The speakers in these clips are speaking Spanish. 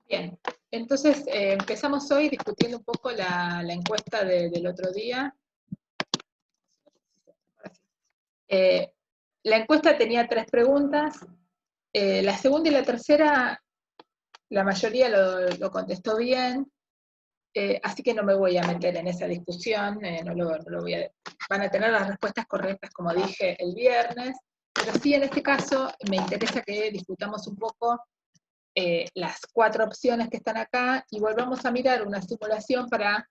Bien, entonces empezamos hoy discutiendo un poco la encuesta del otro día. Eh, la encuesta tenía 3 preguntas. La segunda y la tercera, la mayoría lo contestó bien, así que no me voy a meter en esa discusión, no lo voy a, van a tener las respuestas correctas, como dije, el viernes, pero sí en este caso me interesa que discutamos un poco las 4 opciones que están acá y volvamos a mirar una simulación para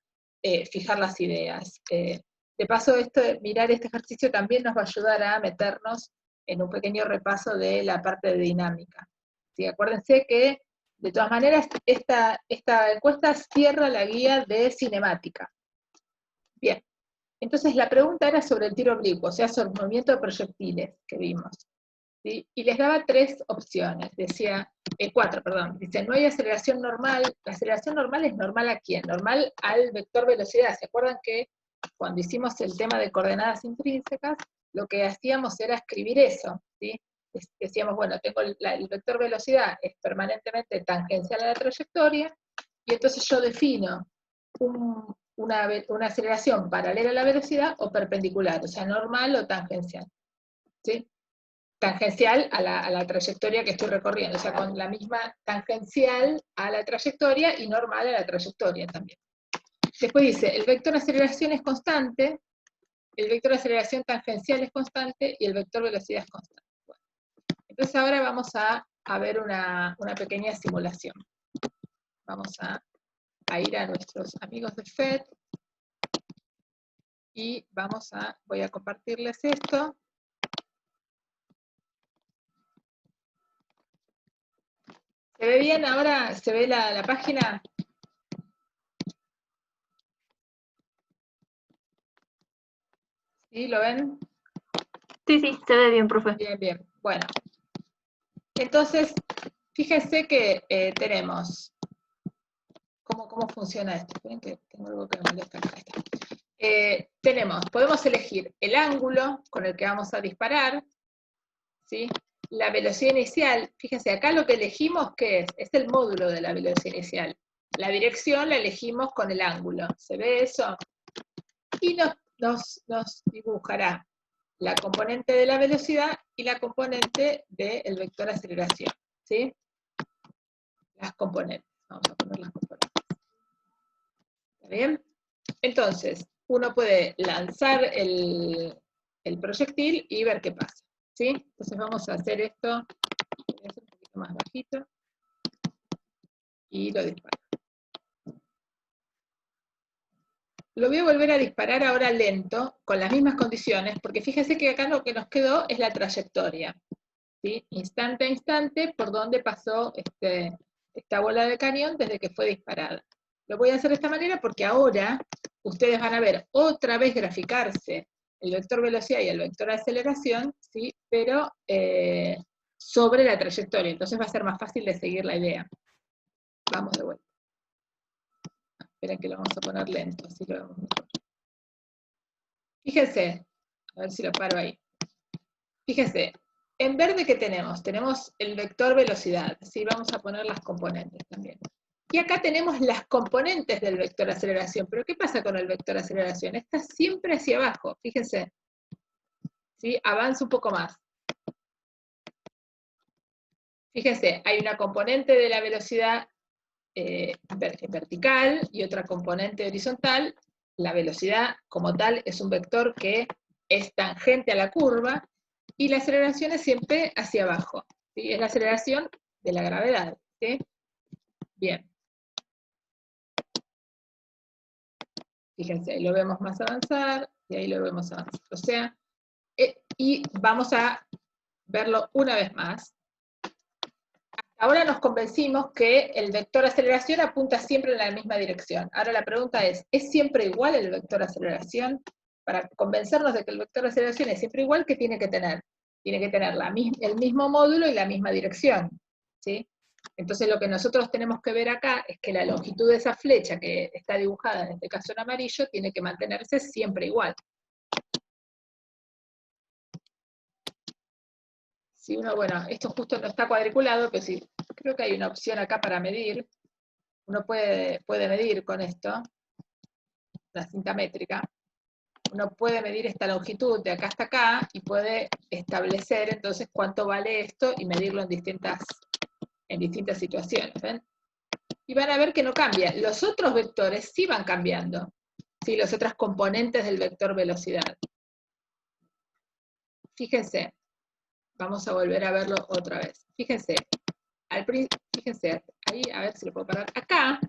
fijar las ideas. De paso, mirar este ejercicio también nos va a ayudar a meternos en un pequeño repaso de la parte de dinámica. ¿Sí? Acuérdense que, de todas maneras, esta encuesta cierra la guía de cinemática. Bien, entonces la pregunta era sobre el tiro oblicuo, o sea, sobre el movimiento de proyectiles que vimos. ¿Sí? Y les daba 3 opciones, decía, 4, perdón, dice, no hay aceleración normal. La aceleración normal es normal ¿a quién? Normal al vector velocidad. ¿Se acuerdan que cuando hicimos el tema de coordenadas intrínsecas, lo que hacíamos era escribir eso, ¿sí? Decíamos, bueno, tengo el vector velocidad, es permanentemente tangencial a la trayectoria, y entonces yo defino una aceleración paralela a la velocidad o perpendicular, o sea, normal o tangencial, ¿sí? Tangencial a la trayectoria que estoy recorriendo, o sea, con la misma tangencial a la trayectoria y normal a la trayectoria también. Después dice, el vector de aceleración es constante, el vector de aceleración tangencial es constante y el vector velocidad es constante. Bueno, entonces ahora vamos a ver una pequeña simulación. Vamos a ir a nuestros amigos de FED y voy a compartirles esto. ¿Se ve bien ahora? ¿Se ve la página? ¿Sí? ¿Lo ven? Sí, se ve bien, profe. Bien, bien. Bueno, entonces, fíjense que tenemos, ¿cómo funciona esto? Esperen que tengo algo que me molesta acá. Podemos elegir el ángulo con el que vamos a disparar, ¿sí? La velocidad inicial, fíjense, acá lo que elegimos, ¿qué es? Es el módulo de la velocidad inicial. La dirección la elegimos con el ángulo, ¿se ve eso? Y nos dibujará la componente de la velocidad y la componente del vector de aceleración, ¿sí? Las componentes, vamos a poner las componentes. ¿Está bien? Entonces, uno puede lanzar el proyectil y ver qué pasa, ¿sí? Entonces vamos a hacer esto, voy a hacer un poquito más bajito, y lo disparo. Lo voy a volver a disparar ahora lento, con las mismas condiciones, porque fíjense que acá lo que nos quedó es la trayectoria, ¿sí? Instante a instante por donde pasó esta bola de cañón desde que fue disparada. Lo voy a hacer de esta manera porque ahora ustedes van a ver otra vez graficarse el vector velocidad y el vector aceleración, ¿sí? Pero sobre la trayectoria, entonces va a ser más fácil de seguir la idea. Vamos de vuelta. Esperen que lo vamos a poner lento, así lo vemos mejor. Fíjense, a ver si lo paro ahí. Fíjense, en verde, ¿qué tenemos? Tenemos el vector velocidad, ¿sí? Vamos a poner las componentes también. Y acá tenemos las componentes del vector aceleración, pero ¿qué pasa con el vector aceleración? Está siempre hacia abajo, fíjense. ¿Sí? Avanza un poco más. Fíjense, hay una componente de la velocidad vertical y otra componente horizontal. La velocidad como tal es un vector que es tangente a la curva, y la aceleración es siempre hacia abajo, ¿sí? Es la aceleración de la gravedad, ¿sí? Bien. Fíjense, ahí lo vemos más avanzar, y ahí lo vemos avanzar. O sea, y vamos a verlo una vez más. Ahora nos convencimos que el vector aceleración apunta siempre en la misma dirección. Ahora la pregunta es siempre igual el vector aceleración? Para convencernos de que el vector aceleración es siempre igual, ¿qué tiene que tener? Tiene que tener el mismo módulo y la misma dirección, ¿sí? Entonces lo que nosotros tenemos que ver acá es que la longitud de esa flecha que está dibujada, en este caso en amarillo, tiene que mantenerse siempre igual. Si uno, bueno, esto justo no está cuadriculado, pero sí, creo que hay una opción acá para medir. uno puede medir con esto, la cinta métrica, uno puede medir esta longitud de acá hasta acá y puede establecer entonces cuánto vale esto y medirlo en distintas situaciones, ¿ven? Y van a ver que no cambia. Los otros vectores sí van cambiando, ¿sí? Los otros componentes del vector velocidad. Fíjense, vamos a volver a verlo otra vez. Fíjense, fíjense, ahí, a ver si lo puedo parar. Acá,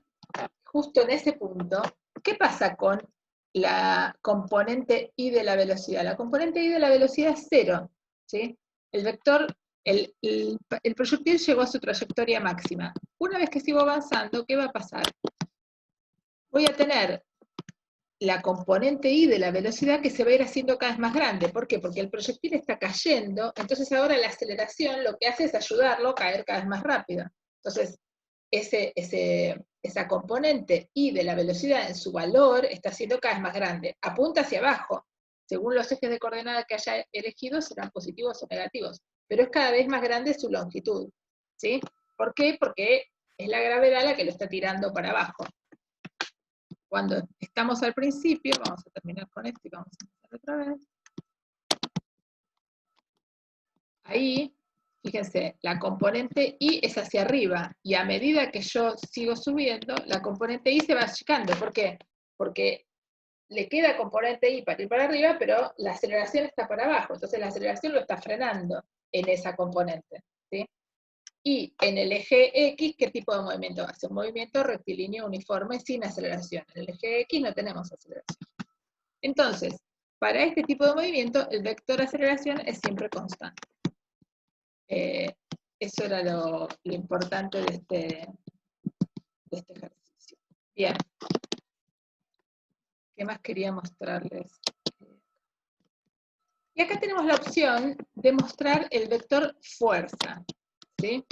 justo en ese punto, ¿qué pasa con la componente y de la velocidad? La componente y de la velocidad es 0, ¿sí? El vector, el proyectil llegó a su trayectoria máxima. Una vez que sigo avanzando, ¿qué va a pasar? Voy a tener la componente y de la velocidad que se va a ir haciendo cada vez más grande. ¿Por qué? Porque el proyectil está cayendo, entonces ahora la aceleración lo que hace es ayudarlo a caer cada vez más rápido. Entonces, esa componente y de la velocidad en su valor está siendo cada vez más grande. Apunta hacia abajo. Según los ejes de coordenada que haya elegido, serán positivos o negativos. Pero es cada vez más grande su longitud. ¿Sí? ¿Por qué? Porque es la gravedad la que lo está tirando para abajo. Cuando estamos al principio, vamos a terminar con esto y vamos a empezar otra vez. Ahí, fíjense, la componente Y es hacia arriba, y a medida que yo sigo subiendo, la componente Y se va achicando. ¿Por qué? Porque le queda componente Y para ir para arriba, pero la aceleración está para abajo, entonces la aceleración lo está frenando en esa componente, ¿sí? Y en el eje X, ¿qué tipo de movimiento hace? Un movimiento rectilíneo uniforme sin aceleración. En el eje X no tenemos aceleración. Entonces, para este tipo de movimiento, el vector de aceleración es siempre constante. Eso era lo importante de este ejercicio. Bien. ¿Qué más quería mostrarles? Y acá tenemos la opción de mostrar el vector fuerza, ¿sí?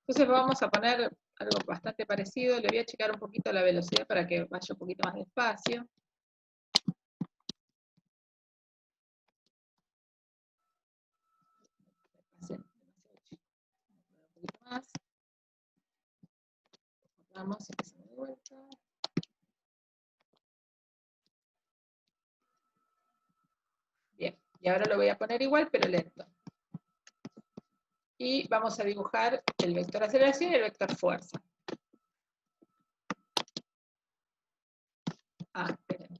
Entonces vamos a poner algo bastante parecido. Le voy a checar un poquito la velocidad para que vaya un poquito más despacio. Un poquito más. Vamos, empezamos de vuelta. Bien, y ahora lo voy a poner igual, pero lento. Y vamos a dibujar el vector aceleración y el vector fuerza. Esperen.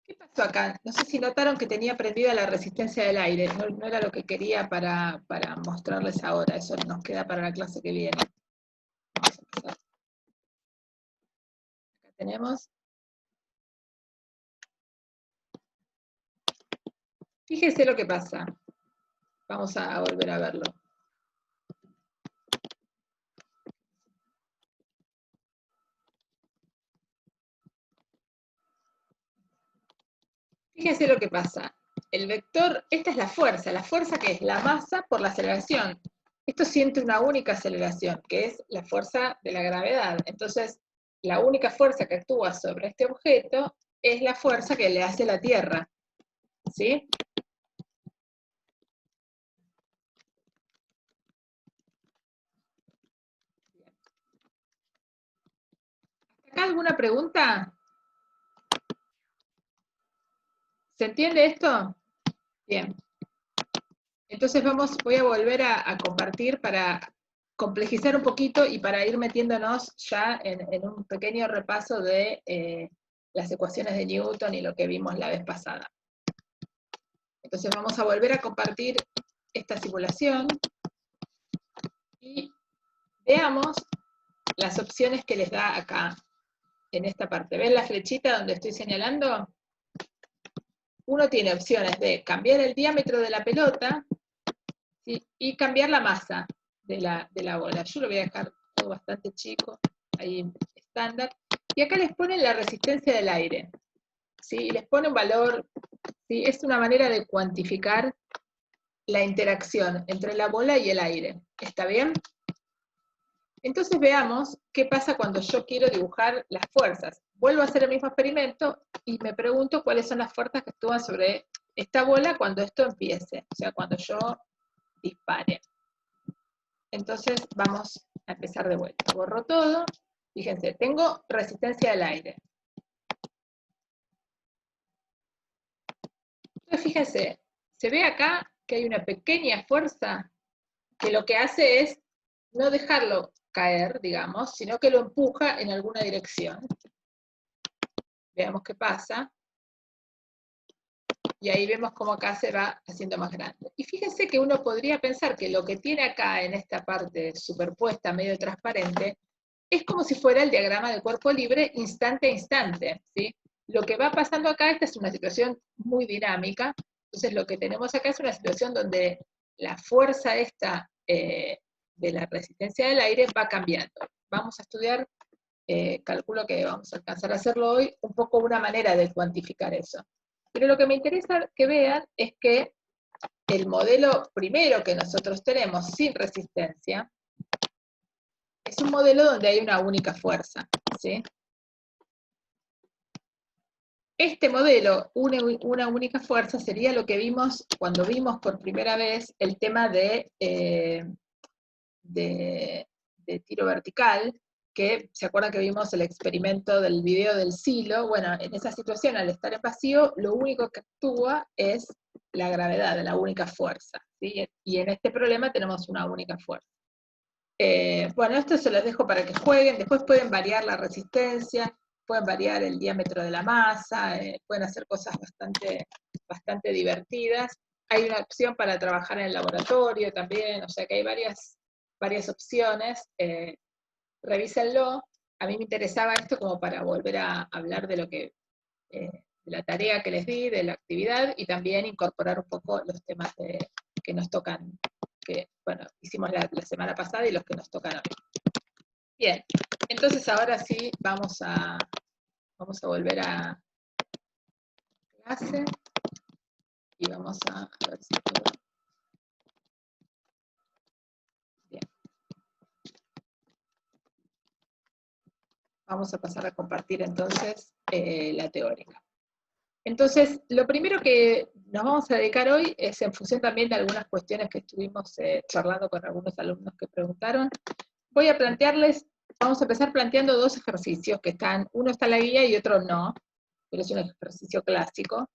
¿Qué pasó acá? No sé si notaron que tenía prendida la resistencia del aire. No era lo que quería para mostrarles ahora. Eso nos queda para la clase que viene. Vamos a empezar. Acá tenemos. Fíjese lo que pasa. Vamos a volver a verlo. Fíjese lo que pasa. El vector, esta es la fuerza que es la masa por la aceleración. Esto siente una única aceleración, que es la fuerza de la gravedad. Entonces, la única fuerza que actúa sobre este objeto es la fuerza que le hace la Tierra. ¿Sí? ¿Acá alguna pregunta? ¿Se entiende esto? Bien. Entonces voy a volver a compartir para complejizar un poquito y para ir metiéndonos ya en un pequeño repaso de las ecuaciones de Newton y lo que vimos la vez pasada. Entonces vamos a volver a compartir esta simulación y veamos las opciones que les da acá, en esta parte. ¿Ven la flechita donde estoy señalando? Uno tiene opciones de cambiar el diámetro de la pelota, ¿sí? Y cambiar la masa de la bola. Yo lo voy a dejar todo bastante chico, ahí estándar. Y acá les ponen la resistencia del aire, ¿sí? Y les pone un valor, ¿sí? Es una manera de cuantificar la interacción entre la bola y el aire. ¿Está bien? Entonces veamos qué pasa cuando yo quiero dibujar las fuerzas. Vuelvo a hacer el mismo experimento y me pregunto cuáles son las fuerzas que actúan sobre esta bola cuando esto empiece, o sea, cuando yo dispare. Entonces vamos a empezar de vuelta. Borro todo. Fíjense, tengo resistencia del aire. Entonces fíjense, se ve acá que hay una pequeña fuerza que lo que hace es no dejarlo caer, digamos, sino que lo empuja en alguna dirección. Veamos qué pasa. Y ahí vemos cómo acá se va haciendo más grande. Y fíjense que uno podría pensar que lo que tiene acá en esta parte superpuesta, medio transparente, es como si fuera el diagrama del cuerpo libre instante a instante, ¿sí? Lo que va pasando acá, esta es una situación muy dinámica, entonces lo que tenemos acá es una situación donde la fuerza esta de la resistencia del aire va cambiando. Vamos a estudiar, calculo que vamos a alcanzar a hacerlo hoy, un poco una manera de cuantificar eso. Pero lo que me interesa que vean es que el modelo primero que nosotros tenemos sin resistencia es un modelo donde hay una única fuerza, ¿sí? Este modelo, una única fuerza, sería lo que vimos cuando vimos por primera vez el tema de tiro vertical, que se acuerdan que vimos el experimento del video del silo. Bueno, en esa situación, al estar en vacío, lo único que actúa es la gravedad, la única fuerza, ¿sí? Y en este problema tenemos una única fuerza. Bueno, esto se los dejo para que jueguen, después pueden variar la resistencia, pueden variar el diámetro de la masa, pueden hacer cosas bastante divertidas. Hay una opción para trabajar en el laboratorio también, o sea que hay varias opciones. Revísenlo. A mí me interesaba esto como para volver a hablar de lo que, de la tarea que les di, de la actividad, y también incorporar un poco los temas que nos tocan, que, bueno, hicimos la semana pasada y los que nos tocan hoy. Bien, entonces ahora sí vamos a volver a clase, y vamos a ver si puedo. Bien. Vamos a pasar a compartir entonces la teórica. Entonces, lo primero que nos vamos a dedicar hoy es en función también de algunas cuestiones que estuvimos charlando con algunos alumnos que preguntaron. Voy a plantearles, vamos a empezar planteando dos ejercicios que están, uno está en la guía y otro no, pero es un ejercicio clásico.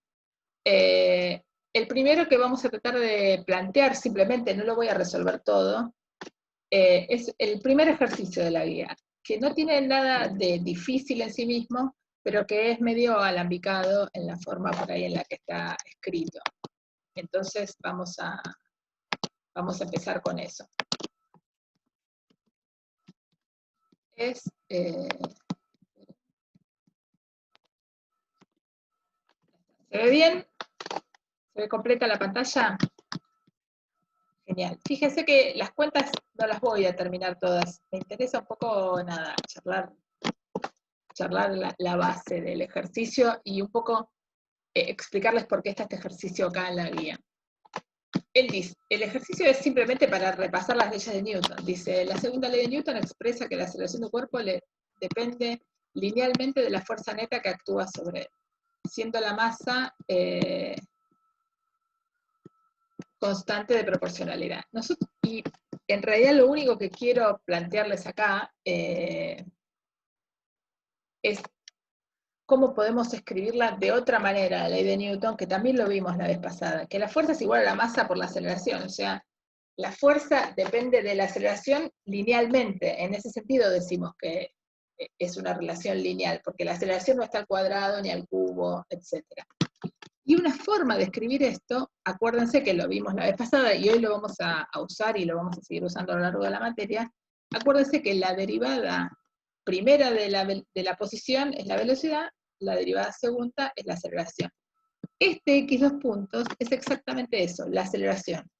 El primero que vamos a tratar de plantear, simplemente no lo voy a resolver todo, es el primer ejercicio de la guía, que no tiene nada de difícil en sí mismo, pero que es medio alambicado en la forma por ahí en la que está escrito. Entonces vamos a empezar con eso. ¿Se ve bien? ¿Se ve completa la pantalla? Genial. Fíjense que las cuentas no las voy a terminar todas. Me interesa un poco, nada, charlar la base del ejercicio y un poco explicarles por qué está este ejercicio acá en la guía. Él dice, el ejercicio es simplemente para repasar las leyes de Newton. Dice, la segunda ley de Newton expresa que la aceleración del cuerpo depende linealmente de la fuerza neta que actúa sobre él, siendo la masa constante de proporcionalidad. Y en realidad lo único que quiero plantearles acá es cómo podemos escribirla de otra manera, la ley de Newton, que también lo vimos la vez pasada, que la fuerza es igual a la masa por la aceleración, o sea, la fuerza depende de la aceleración linealmente. En ese sentido decimos que es una relación lineal, porque la aceleración no está al cuadrado ni al cubo, etc. Y una forma de escribir esto, acuérdense que lo vimos la vez pasada y hoy lo vamos a usar y lo vamos a seguir usando a lo largo de la materia, acuérdense que la derivada primera de la posición es la velocidad, la derivada segunda es la aceleración. Este x dos puntos es exactamente eso, la aceleración.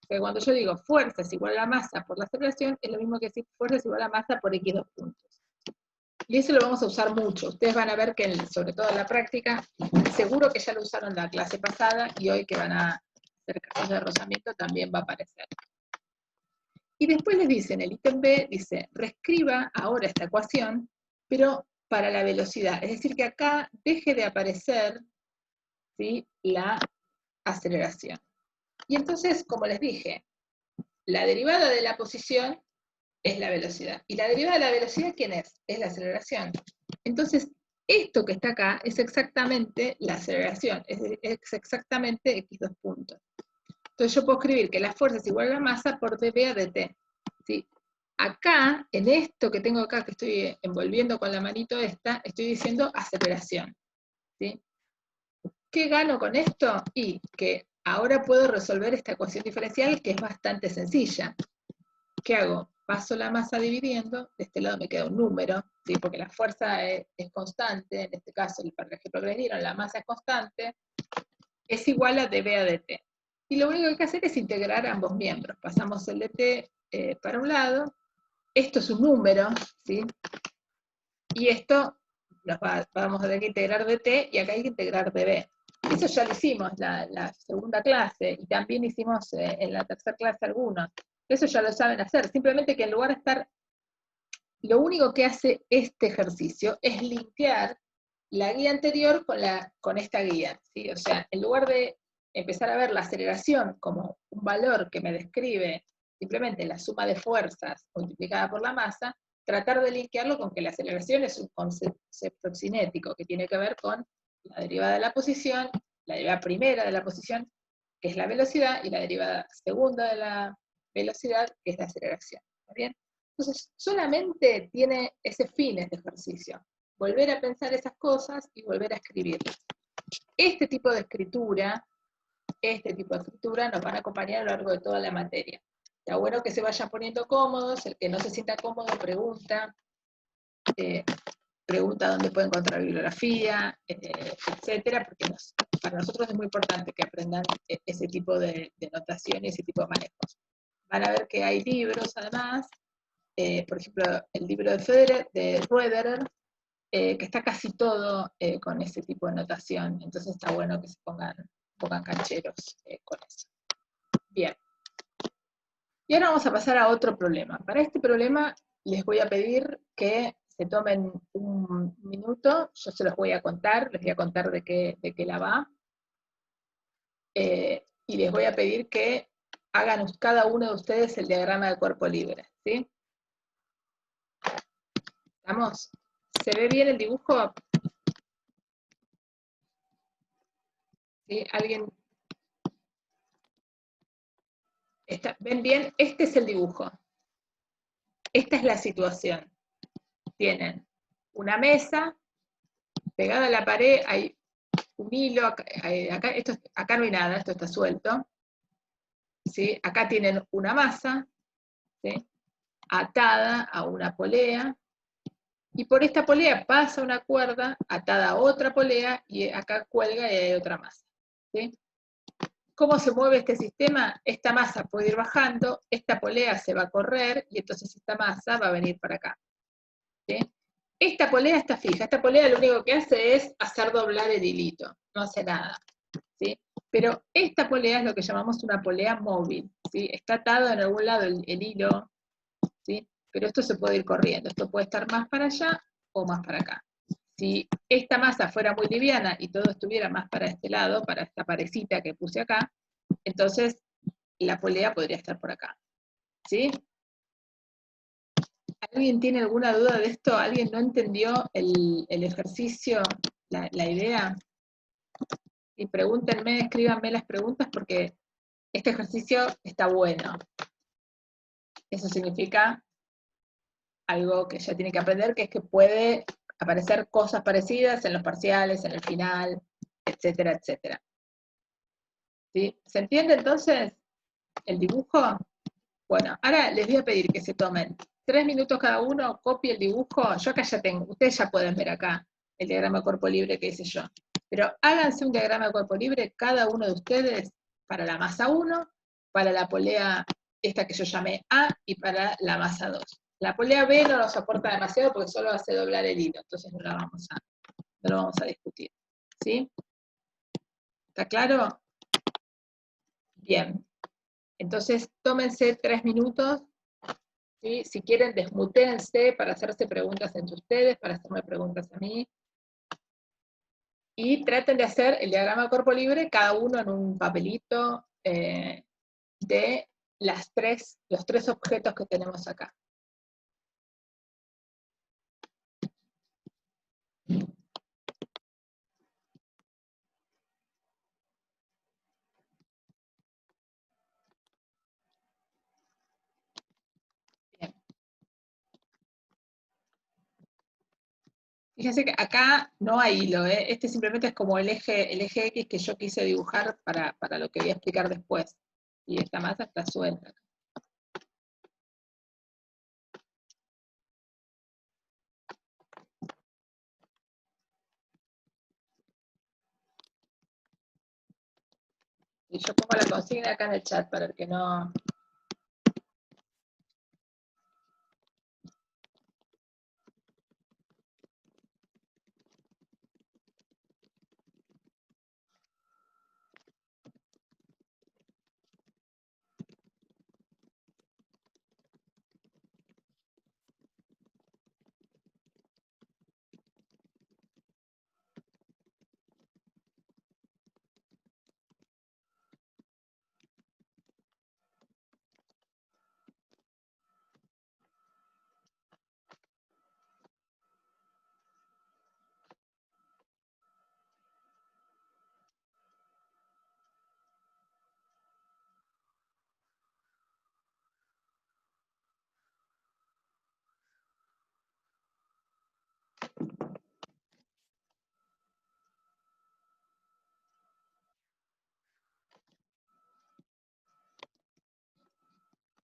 Porque cuando yo digo fuerza es igual a la masa por la aceleración, es lo mismo que decir fuerza es igual a la masa por x dos puntos. Y eso lo vamos a usar mucho. Ustedes van a ver que, sobre todo en la práctica, seguro que ya lo usaron la clase pasada, y hoy que van a hacer casos de rozamiento también va a aparecer. Y después les dice, en el ítem B, dice, reescriba ahora esta ecuación, pero para la velocidad. Es decir, que acá deje de aparecer, ¿sí?, la aceleración. Y entonces, como les dije, la derivada de la posición es la velocidad. ¿Y la derivada de la velocidad quién es? Es la aceleración. Entonces, esto que está acá es exactamente la aceleración, es exactamente x2 puntos. Entonces yo puedo escribir que la fuerza es igual a la masa por dv a dt. ¿Sí? Acá, en esto que tengo acá, que estoy envolviendo con la manito esta, estoy diciendo aceleración. ¿Sí? ¿Qué gano con esto? Y que ahora puedo resolver esta ecuación diferencial que es bastante sencilla. ¿Qué hago? Paso la masa dividiendo, de este lado me queda un número, ¿sí?, porque la fuerza es constante, en este caso, para el ejemplo que les dieron, la masa es constante, es igual a dv a dt. Y lo único que hay que hacer es integrar ambos miembros. Pasamos el dt para un lado, esto es un número, ¿sí?, y esto vamos a tener que integrar dt, y acá hay que integrar dv. Eso ya lo hicimos la segunda clase, y también hicimos en la tercera clase algunos. Eso ya lo saben hacer, simplemente que en lugar de estar, lo único que hace este ejercicio es linkear la guía anterior con esta guía, ¿sí? O sea, en lugar de empezar a ver la aceleración como un valor que me describe simplemente la suma de fuerzas multiplicada por la masa, tratar de linkearlo con que la aceleración es un concepto cinético que tiene que ver con la derivada de la posición, la derivada primera de la posición, que es la velocidad, y la derivada segunda de la velocidad, que es la aceleración. ¿Está bien? Entonces, solamente tiene ese fin este ejercicio. Volver a pensar esas cosas y volver a escribirlas. Este tipo de escritura nos van a acompañar a lo largo de toda la materia. Está bueno que se vayan poniendo cómodos, el que no se sienta cómodo pregunta dónde puede encontrar bibliografía, etcétera, porque para nosotros es muy importante que aprendan ese tipo de notación y ese tipo de manejos. Van a ver que hay libros, además, por ejemplo, el libro de Roederer, que está casi todo con ese tipo de notación, entonces está bueno que se pongan cancheros con eso. Bien. Y ahora vamos a pasar a otro problema. Para este problema les voy a pedir que se tomen un minuto, yo se los voy a contar, les voy a contar de qué la va, y les voy a pedir que hagan cada uno de ustedes el diagrama de cuerpo libre, ¿sí? ¿Estamos? ¿Se ve bien el dibujo? ¿Sí? ¿Alguien? ¿Ven bien? Este es el dibujo. Esta es la situación. Tienen una mesa, pegada a la pared hay un hilo, acá no hay nada, esto está suelto. ¿Sí? Acá tienen una masa, ¿sí?, atada a una polea, y por esta polea pasa una cuerda atada a otra polea, y acá cuelga y hay otra masa. ¿Sí? ¿Cómo se mueve este sistema? Esta masa puede ir bajando, esta polea se va a correr, y entonces esta masa va a venir para acá. ¿Sí? Esta polea está fija, esta polea lo único que hace es hacer doblar el hilito, no hace nada. ¿Sí? Pero esta polea es lo que llamamos una polea móvil, ¿sí? Está atado en algún lado el hilo, ¿sí? Pero esto se puede ir corriendo, esto puede estar más para allá o más para acá. Si esta masa fuera muy liviana y todo estuviera más para este lado, para esta parecita que puse acá, entonces la polea podría estar por acá. ¿Sí? ¿Alguien tiene alguna duda de esto? ¿Alguien no entendió el ejercicio, la idea? Y pregúntenme, escríbanme las preguntas, porque este ejercicio está bueno. Eso significa algo que ya tiene que aprender, que es que puede aparecer cosas parecidas en los parciales, en el final, etcétera, etcétera. ¿Sí? ¿Se entiende entonces el dibujo? Bueno, ahora les voy a pedir que se tomen 3 minutos cada uno, copie el dibujo. Yo acá ya tengo, ustedes ya pueden ver acá el diagrama de cuerpo libre que hice yo. Pero háganse un diagrama de cuerpo libre cada uno de ustedes para la masa 1, para la polea esta que yo llamé A, y para la masa 2. La polea B no nos aporta demasiado porque solo hace doblar el hilo, entonces no lo vamos a discutir. ¿Sí? ¿Está claro? Bien. Entonces, tómense 3 minutos ¿sí? Si quieren, desmutense para hacerse preguntas entre ustedes, para hacerme preguntas a mí. Y traten de hacer el diagrama de cuerpo libre, cada uno en un papelito de los tres objetos que tenemos acá. Fíjense que acá no hay hilo, ¿eh? Este simplemente es como el eje X que yo quise dibujar para lo que voy a explicar después. Y esta masa está suelta. Y yo pongo la consigna acá en el chat para el que no...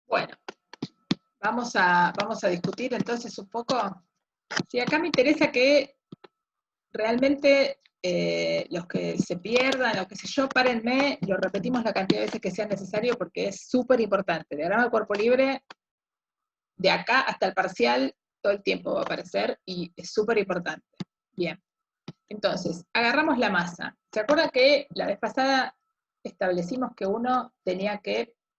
Bueno, vamos a discutir entonces un poco. Si acá me interesa que realmente los que se pierdan, o qué sé yo, párenme, lo repetimos la cantidad de veces que sea necesario porque es súper importante. Diagrama de cuerpo libre, de acá hasta el parcial, todo el tiempo va a aparecer y es súper importante. Bien, entonces, agarramos la masa. ¿Se acuerdan que la vez pasada establecimos que uno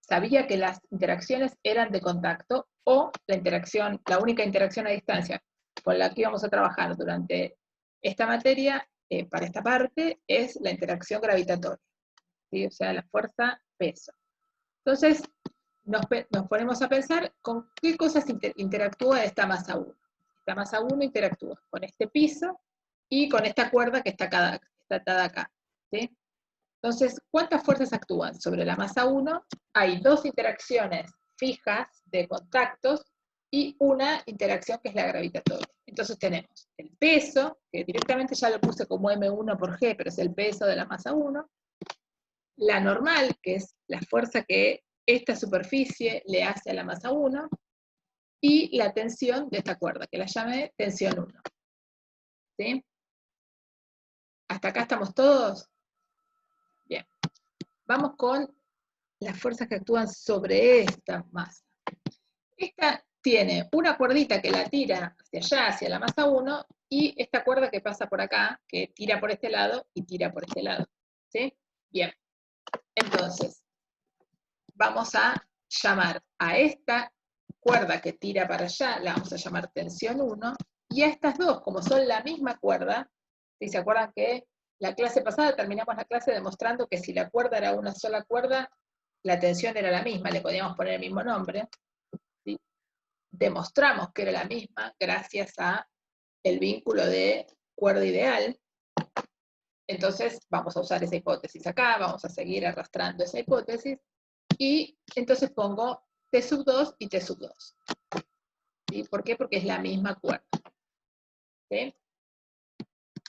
sabía que las interacciones eran de contacto, o la única interacción a distancia con la que íbamos a trabajar durante esta materia, para esta parte, es la interacción gravitatoria, ¿sí? O sea, la fuerza-peso. Entonces, nos ponemos a pensar con qué cosas interactúa esta masa 1. Esta masa 1 interactúa con este piso y con esta cuerda que está atada acá, ¿sí? Entonces, ¿cuántas fuerzas actúan sobre la masa 1? Hay dos interacciones fijas de contactos y una interacción que es la gravitatoria. Entonces tenemos el peso, que directamente ya lo puse como M1 por G, pero es el peso de la masa 1. La normal, que es la fuerza que esta superficie le hace a la masa 1, y la tensión de esta cuerda, que la llamé tensión 1. ¿Sí? ¿Hasta acá estamos todos? Bien. Vamos con las fuerzas que actúan sobre esta masa. Esta tiene una cuerdita que la tira hacia allá, hacia la masa 1, y esta cuerda que pasa por acá, que tira por este lado y tira por este lado. ¿Sí? Bien. Entonces, vamos a llamar a esta cuerda que tira para allá, la vamos a llamar tensión 1, y a estas dos, como son la misma cuerda, si se acuerdan que la clase pasada terminamos la clase demostrando que si la cuerda era una sola cuerda, la tensión era la misma, le podíamos poner el mismo nombre, ¿sí? Demostramos que era la misma gracias a el vínculo de cuerda ideal. Entonces vamos a usar esa hipótesis acá, vamos a seguir arrastrando esa hipótesis, y entonces pongo T sub 2 y T sub 2. ¿Sí? ¿Por qué? Porque es la misma cuerda. ¿Sí?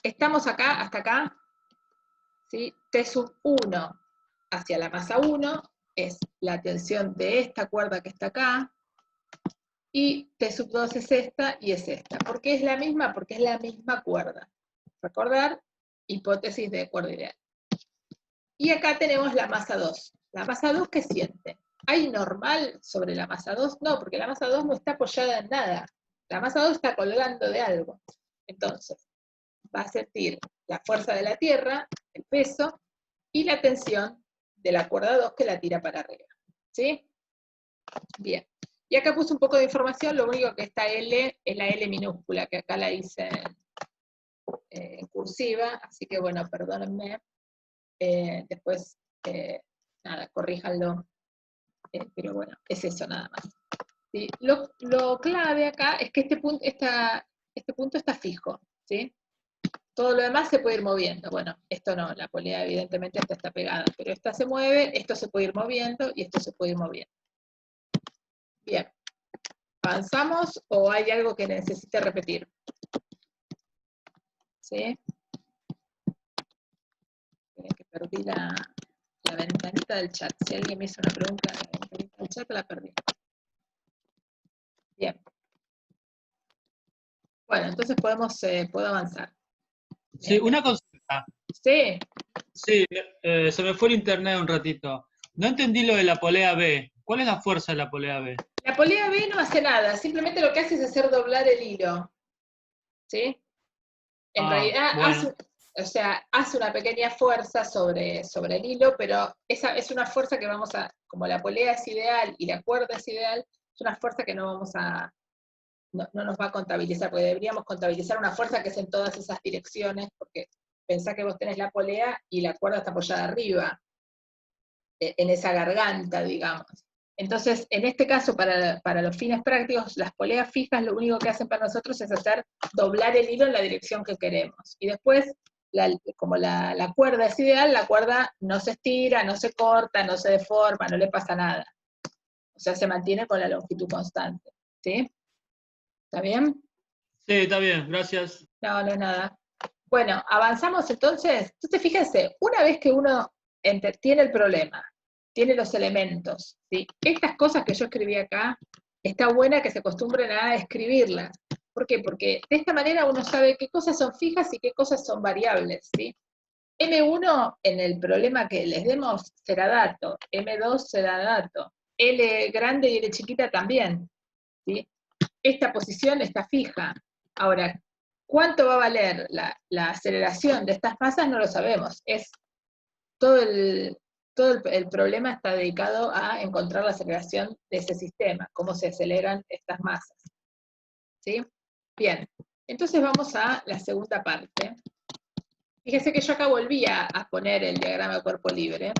Estamos acá, hasta acá, ¿sí? T sub 1 hacia la masa 1 es la tensión de esta cuerda que está acá, y T sub 2 es esta y es esta. ¿Por qué es la misma? Porque es la misma cuerda. Recordar, hipótesis de cuerda ideal. Y acá tenemos la masa 2. La masa 2, ¿qué siente? ¿Hay normal sobre la masa 2? No, porque la masa 2 no está apoyada en nada. La masa 2 está colgando de algo. Entonces, va a sentir la fuerza de la Tierra, el peso, y la tensión de la cuerda 2 que la tira para arriba. ¿Sí? Bien. Y acá puse un poco de información, lo único que esta L es la L minúscula, que acá la hice en cursiva, así que bueno, perdónenme. Después, nada, corríjanlo. Pero bueno, es eso nada más. ¿Sí? Lo clave acá es que este punto está fijo, ¿sí? Todo lo demás se puede ir moviendo. Bueno, esto no, la polea evidentemente esta está pegada, pero esta se mueve, esto se puede ir moviendo y esto se puede ir moviendo. Bien. ¿Avanzamos o hay algo que necesite repetir? ¿Sí? Que perdí la ventanita del chat. Si alguien me hizo una pregunta en la ventanita del chat, la perdí. Bien. Bueno, entonces puedo avanzar. Sí, una consulta. Sí. Sí, se me fue el internet un ratito. No entendí lo de la polea B. ¿Cuál es la fuerza de la polea B? La polea B no hace nada, simplemente lo que hace es hacer doblar el hilo. ¿Sí? En realidad bueno. hace una pequeña fuerza sobre el hilo, pero esa es una fuerza que como la polea es ideal y la cuerda es ideal, es una fuerza que no nos va a contabilizar, porque deberíamos contabilizar una fuerza que es en todas esas direcciones, porque pensá que vos tenés la polea y la cuerda está apoyada arriba, en esa garganta, digamos. Entonces, en este caso, para los fines prácticos, las poleas fijas lo único que hacen para nosotros es hacer doblar el hilo en la dirección que queremos. Y después, como la cuerda es ideal, la cuerda no se estira, no se corta, no se deforma, no le pasa nada. O sea, se mantiene con la longitud constante. ¿Sí? ¿Está bien? Sí, está bien, gracias. No, no es nada. Bueno, avanzamos entonces. Entonces, fíjense, una vez que uno tiene el problema, tiene los elementos, ¿sí? Estas cosas que yo escribí acá, está buena que se acostumbren a escribirlas. ¿Por qué? Porque de esta manera uno sabe qué cosas son fijas y qué cosas son variables, ¿sí? M1 en el problema que les demos será dato, M2 será dato, L grande y L chiquita también, ¿sí? Esta posición está fija. Ahora, ¿cuánto va a valer la aceleración de estas masas? No lo sabemos. Todo el problema está dedicado a encontrar la aceleración de ese sistema, cómo se aceleran estas masas. ¿Sí? Bien, entonces vamos a la segunda parte. Fíjense que yo acá volví a poner el diagrama de cuerpo libre,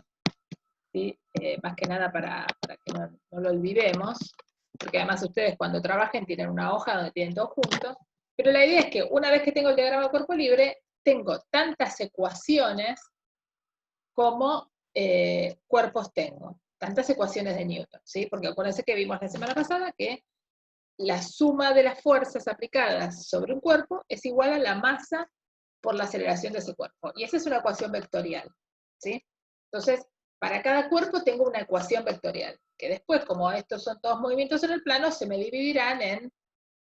¿sí? Más que nada para que no lo olvidemos, porque además ustedes cuando trabajen tienen una hoja donde tienen todo juntos, pero la idea es que una vez que tengo el diagrama de cuerpo libre, tengo tantas ecuaciones como cuerpos tengo, tantas ecuaciones de Newton, ¿sí? Porque acuérdense que vimos la semana pasada que la suma de las fuerzas aplicadas sobre un cuerpo es igual a la masa por la aceleración de ese cuerpo. Y esa es una ecuación vectorial, ¿sí? Entonces, para cada cuerpo tengo una ecuación vectorial, que después, como estos son todos movimientos en el plano, se me dividirán en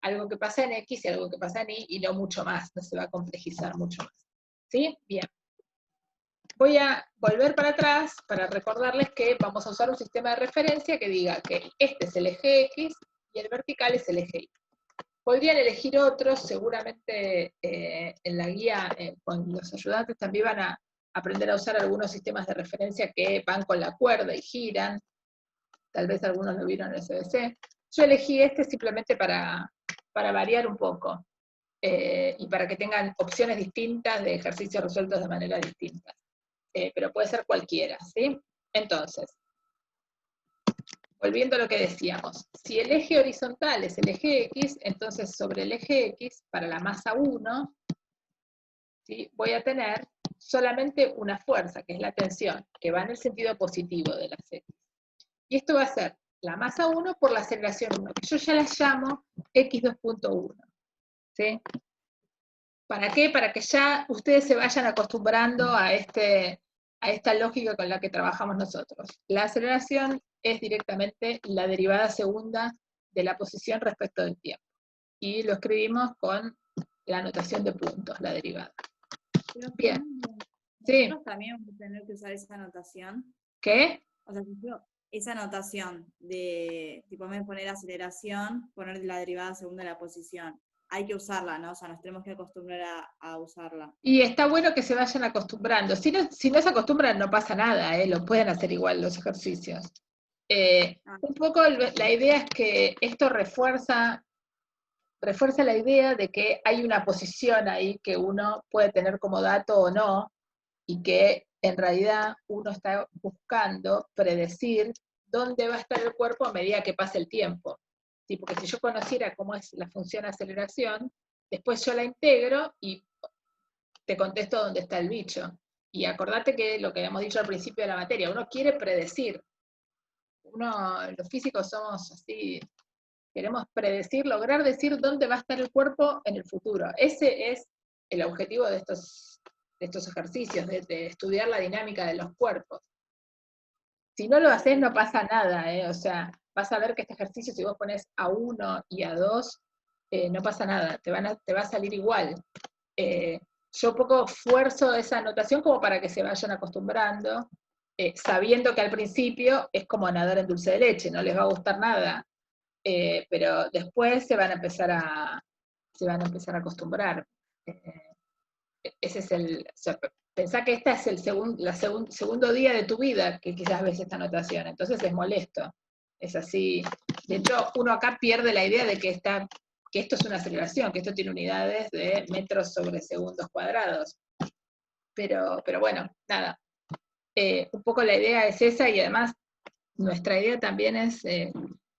algo que pasa en X y algo que pasa en Y, y no mucho más, no se va a complejizar mucho más. ¿Sí? Bien. Voy a volver para atrás para recordarles que vamos a usar un sistema de referencia que diga que este es el eje X y el vertical es el eje Y. Podrían elegir otros, seguramente en la guía con los ayudantes también van a aprender a usar algunos sistemas de referencia que van con la cuerda y giran, tal vez algunos lo vieron en SBC. Yo elegí este simplemente para variar un poco y para que tengan opciones distintas de ejercicios resueltos de manera distinta. Pero puede ser cualquiera, ¿sí? Entonces, volviendo a lo que decíamos, si el eje horizontal es el eje X, entonces sobre el eje X, para la masa 1, ¿sí? Voy a tener solamente una fuerza, que es la tensión, que va en el sentido positivo de las X. Y esto va a ser la masa 1 por la aceleración 1, que yo ya la llamo X2.1. ¿Sí? ¿Para qué? Para que ya ustedes se vayan acostumbrando a esta lógica con la que trabajamos nosotros. La aceleración es directamente la derivada segunda de la posición respecto del tiempo. Y lo escribimos con la notación de puntos, la derivada. Bien. Sí. ¿Nosotros también vamos a tener que usar esa notación? ¿Qué? O sea, esa notación de, tipo, en poner aceleración, poner la derivada segunda de la posición. Hay que usarla, ¿no? O sea, nos tenemos que acostumbrar a usarla. Y está bueno que se vayan acostumbrando. Si no se acostumbran, no pasa nada, lo pueden hacer igual los ejercicios. Un poco la idea es que esto refuerza la idea de que hay una posición ahí que uno puede tener como dato o no, y que en realidad uno está buscando predecir dónde va a estar el cuerpo a medida que pase el tiempo. ¿Sí? Porque si yo conociera cómo es la función aceleración, después yo la integro y te contesto dónde está el bicho. Y acordate que lo que habíamos dicho al principio de la materia, uno quiere predecir. Los físicos somos así, queremos predecir, lograr decir dónde va a estar el cuerpo en el futuro. Ese es el objetivo de estos ejercicios, de estudiar la dinámica de los cuerpos. Si no lo haces, no pasa nada, o sea, vas a ver que este ejercicio, si vos pones a 1 y a 2, no pasa nada, te va a salir igual. Yo poco esfuerzo esa anotación como para que se vayan acostumbrando, sabiendo que al principio es como nadar en dulce de leche, no les va a gustar nada, pero después se van a empezar a acostumbrar. Ese es o sea, pensá que este es el segundo día de tu vida que quizás ves esta anotación, entonces es molesto, es así. De hecho, uno acá pierde la idea de que esto es una aceleración, que esto tiene unidades de metros sobre segundos cuadrados. Pero bueno, nada. Un poco la idea es esa, y además nuestra idea también es,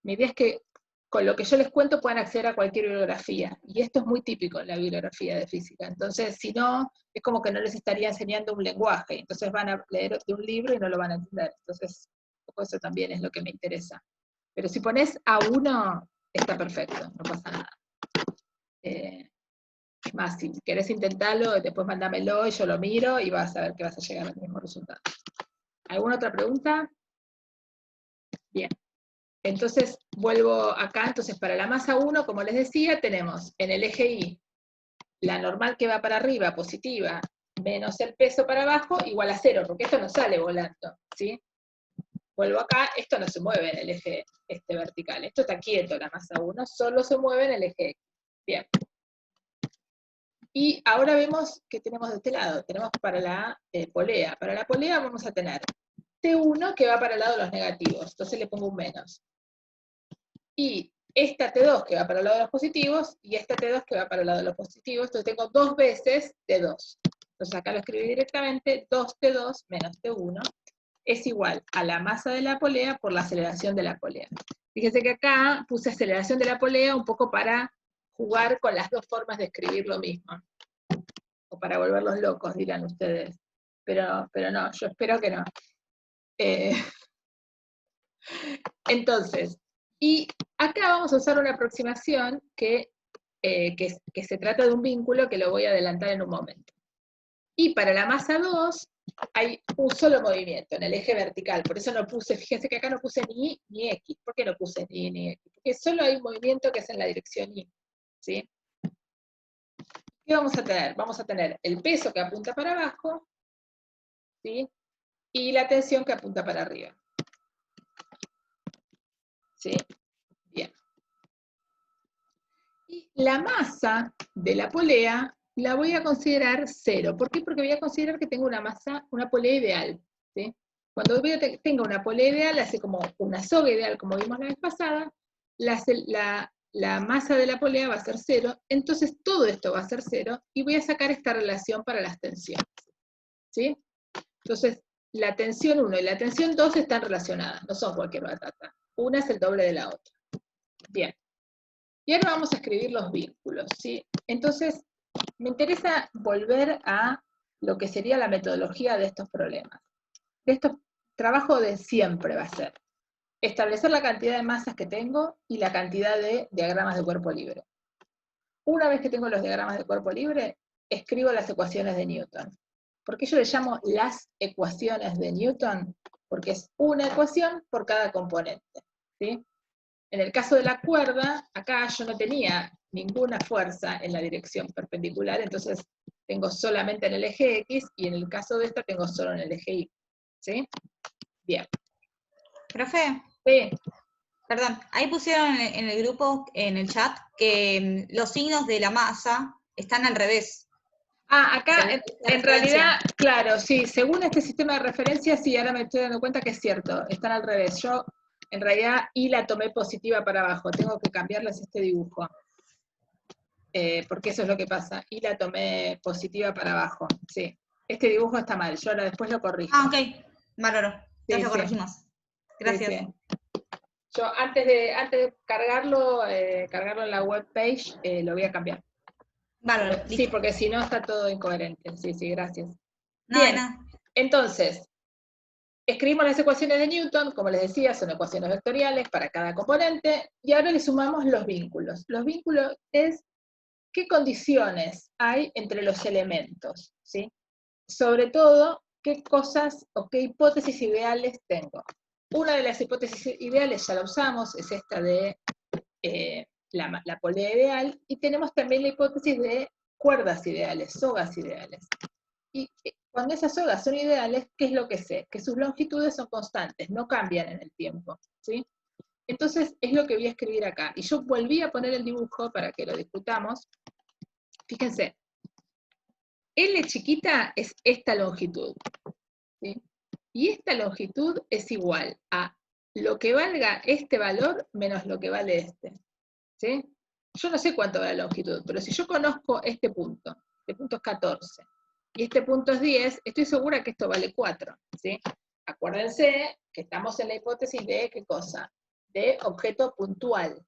mi idea es que con lo que yo les cuento puedan acceder a cualquier bibliografía, y esto es muy típico en la bibliografía de física. Entonces, si no, es como que no les estaría enseñando un lenguaje, entonces van a leer de un libro y no lo van a entender. Entonces, un poco eso también es lo que me interesa. Pero si pones a 1, está perfecto, no pasa nada. Más, si querés intentarlo, después mándamelo y yo lo miro y vas a ver que vas a llegar al mismo resultado. ¿Alguna otra pregunta? Bien. Entonces, vuelvo acá. Entonces, para la masa 1, como les decía, tenemos en el eje Y la normal que va para arriba, positiva, menos el peso para abajo, igual a 0, porque esto no sale volando, ¿sí? Vuelvo acá, esto no se mueve en el eje vertical, esto está quieto, la masa 1, solo se mueve en el eje X. Bien. Y ahora vemos que tenemos de este lado, tenemos para la polea. Para la polea vamos a tener T1 que va para el lado de los negativos, entonces le pongo un menos. Y esta T2 que va para el lado de los positivos, y esta T2 que va para el lado de los positivos, entonces tengo 2 veces T2. Entonces acá lo escribí directamente, 2T2 menos T1 es igual a la masa de la polea por la aceleración de la polea. Fíjense que acá puse aceleración de la polea un poco para jugar con las dos formas de escribir lo mismo. O para volverlos locos, dirán ustedes. Pero no, yo espero que no. Entonces, y acá vamos a usar una aproximación que se trata de un vínculo que lo voy a adelantar en un momento. Y para la masa 2 hay un solo movimiento en el eje vertical, por eso no puse, fíjense que acá no puse ni Y ni X. ¿Por qué no puse ni Y ni X? Porque solo hay un movimiento que es en la dirección Y, ¿sí? ¿Qué vamos a tener? Vamos a tener el peso que apunta para abajo, ¿sí? Y la tensión que apunta para arriba. ¿Sí? Bien. Y la masa de la polea la voy a considerar 0. ¿Por qué? Porque voy a considerar que tengo una polea ideal, ¿sí? Cuando tenga una polea ideal, hace como una soga ideal, como vimos la vez pasada, la masa de la polea va a ser 0, entonces todo esto va a ser 0, y voy a sacar esta relación para las tensiones, ¿sí? Entonces, la tensión 1 y la tensión 2 están relacionadas, no son cualquier batata. Una es el doble de la otra. Bien. Y ahora vamos a escribir los vínculos, ¿sí? Entonces, me interesa volver a lo que sería la metodología de estos problemas. De estos trabajo de siempre va a ser establecer la cantidad de masas que tengo y la cantidad de diagramas de cuerpo libre. Una vez que tengo los diagramas de cuerpo libre, escribo las ecuaciones de Newton. ¿Por qué yo le llamo las ecuaciones de Newton? Porque es una ecuación por cada componente, ¿sí? En el caso de la cuerda, acá yo no tenía ninguna fuerza en la dirección perpendicular, entonces tengo solamente en el eje X, y en el caso de esta tengo solo en el eje Y. ¿Sí? Bien. Profe, Sí. perdón, ahí pusieron en el grupo, en el chat, que los signos de la masa están al revés. Acá en realidad, claro, sí, según este sistema de referencia, sí, ahora me estoy dando cuenta que es cierto, están al revés. Yo En realidad, y la tomé positiva para abajo. Tengo que cambiarles este dibujo. Porque eso es lo que pasa. Y la tomé positiva para abajo. Sí. Este dibujo está mal. Yo ahora después lo corrijo. Ah, ok. Bárbaro. Ya Sí, lo sí. corregimos. Gracias. Sí, sí. Yo antes de cargarlo en la web page, lo voy a cambiar. Bárbaro. Sí, Listo. porque si no está todo incoherente. Sí, sí, gracias. Nada, Bien, nada. entonces, escribimos las ecuaciones de Newton, como les decía, son ecuaciones vectoriales para cada componente, y ahora le sumamos los vínculos. Los vínculos es qué condiciones hay entre los elementos, ¿sí? Sobre todo, qué cosas o qué hipótesis ideales tengo. Una de las hipótesis ideales ya la usamos, es esta de la polea ideal, y tenemos también la hipótesis de cuerdas ideales, sogas ideales. Y cuando esas sogas son ideales, ¿qué es lo que sé? Que sus longitudes son constantes, no cambian en el tiempo, ¿sí? Entonces, es lo que voy a escribir acá. Y yo volví a poner el dibujo para que lo discutamos. Fíjense, L chiquita es esta longitud, ¿sí? Y esta longitud es igual a lo que valga este valor menos lo que vale este, ¿sí? Yo no sé cuánto vale la longitud, pero si yo conozco este punto es 14, y este punto es 10, estoy segura que esto vale 4, ¿sí? Acuérdense que estamos en la hipótesis de, ¿qué cosa? De objeto puntual,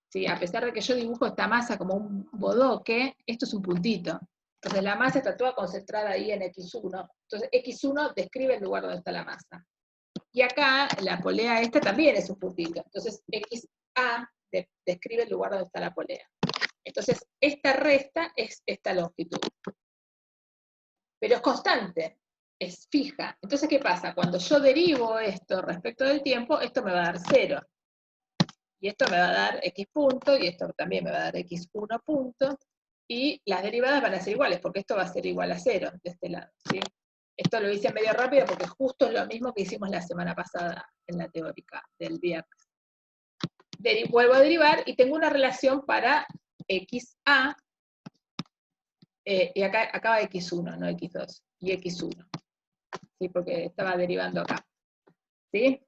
¿sí? A pesar de que yo dibujo esta masa como un bodoque, esto es un puntito. Entonces la masa está toda concentrada ahí en X1, entonces X1 describe el lugar donde está la masa. Y acá, la polea esta también es un puntito, entonces XA describe el lugar donde está la polea. Entonces, esta resta es esta longitud. Pero es constante, es fija. Entonces, ¿qué pasa? Cuando yo derivo esto respecto del tiempo, esto me va a dar 0. Y esto me va a dar X punto, y esto también me va a dar X1 punto, y las derivadas van a ser iguales, porque esto va a ser igual a 0 de este lado, ¿sí? Esto lo hice medio rápido porque justo es lo mismo que hicimos la semana pasada en la teórica del viernes. Vuelvo a derivar y tengo una relación para XA, y acá va X1, no X2, y X1, ¿sí? Porque estaba derivando acá, ¿sí?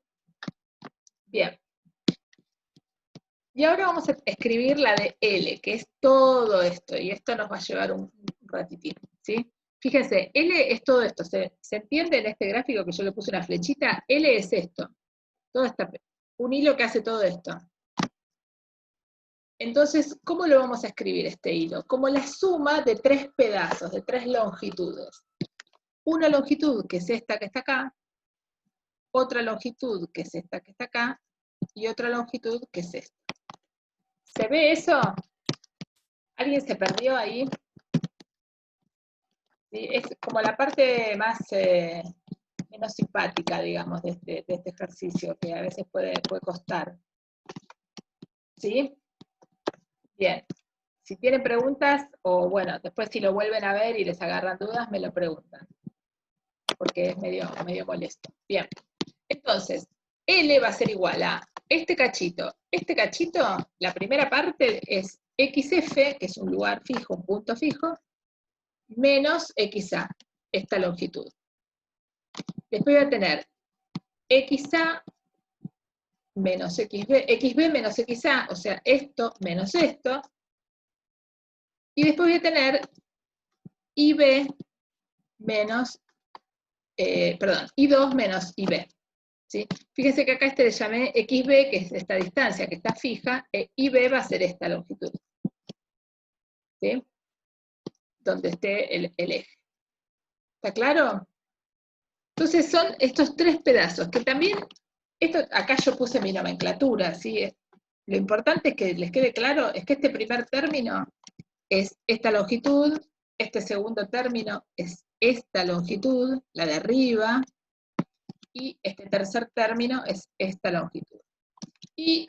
Bien. Y ahora vamos a escribir la de L, que es todo esto, y esto nos va a llevar un ratitito, ¿sí? Fíjense, L es todo esto, ¿se entiende en este gráfico que yo le puse una flechita? L es esto, un hilo que hace todo esto. Entonces, ¿cómo lo vamos a escribir este hilo? Como la suma de 3 pedazos, de 3 longitudes. Una longitud, que es esta que está acá, otra longitud, que es esta que está acá, y otra longitud, que es esta. ¿Se ve eso? ¿Alguien se perdió ahí? ¿Sí? Es como la parte más menos simpática, digamos, de este ejercicio, que a veces puede costar. ¿Sí? Bien. Si tienen preguntas, o bueno, después si lo vuelven a ver y les agarran dudas, me lo preguntan. Porque es medio molesto. Bien. Entonces, L va a ser igual a este cachito. Este cachito, la primera parte es XF, que es un lugar fijo, un punto fijo, menos XA, esta longitud. Después voy a tener XA menos XB menos XA, o sea, esto menos esto. Y después voy a tener IB menos, I2 menos IB. ¿Sí? Fíjense que acá le llamé XB, que es esta distancia que está fija, e IB va a ser esta longitud. ¿Sí? Donde esté el eje. ¿Está claro? Entonces son estos 3 pedazos, que también, acá yo puse mi nomenclatura, ¿sí? Lo importante es que les quede claro, es que este primer término es esta longitud, este segundo término es esta longitud, la de arriba, y este tercer término es esta longitud. Y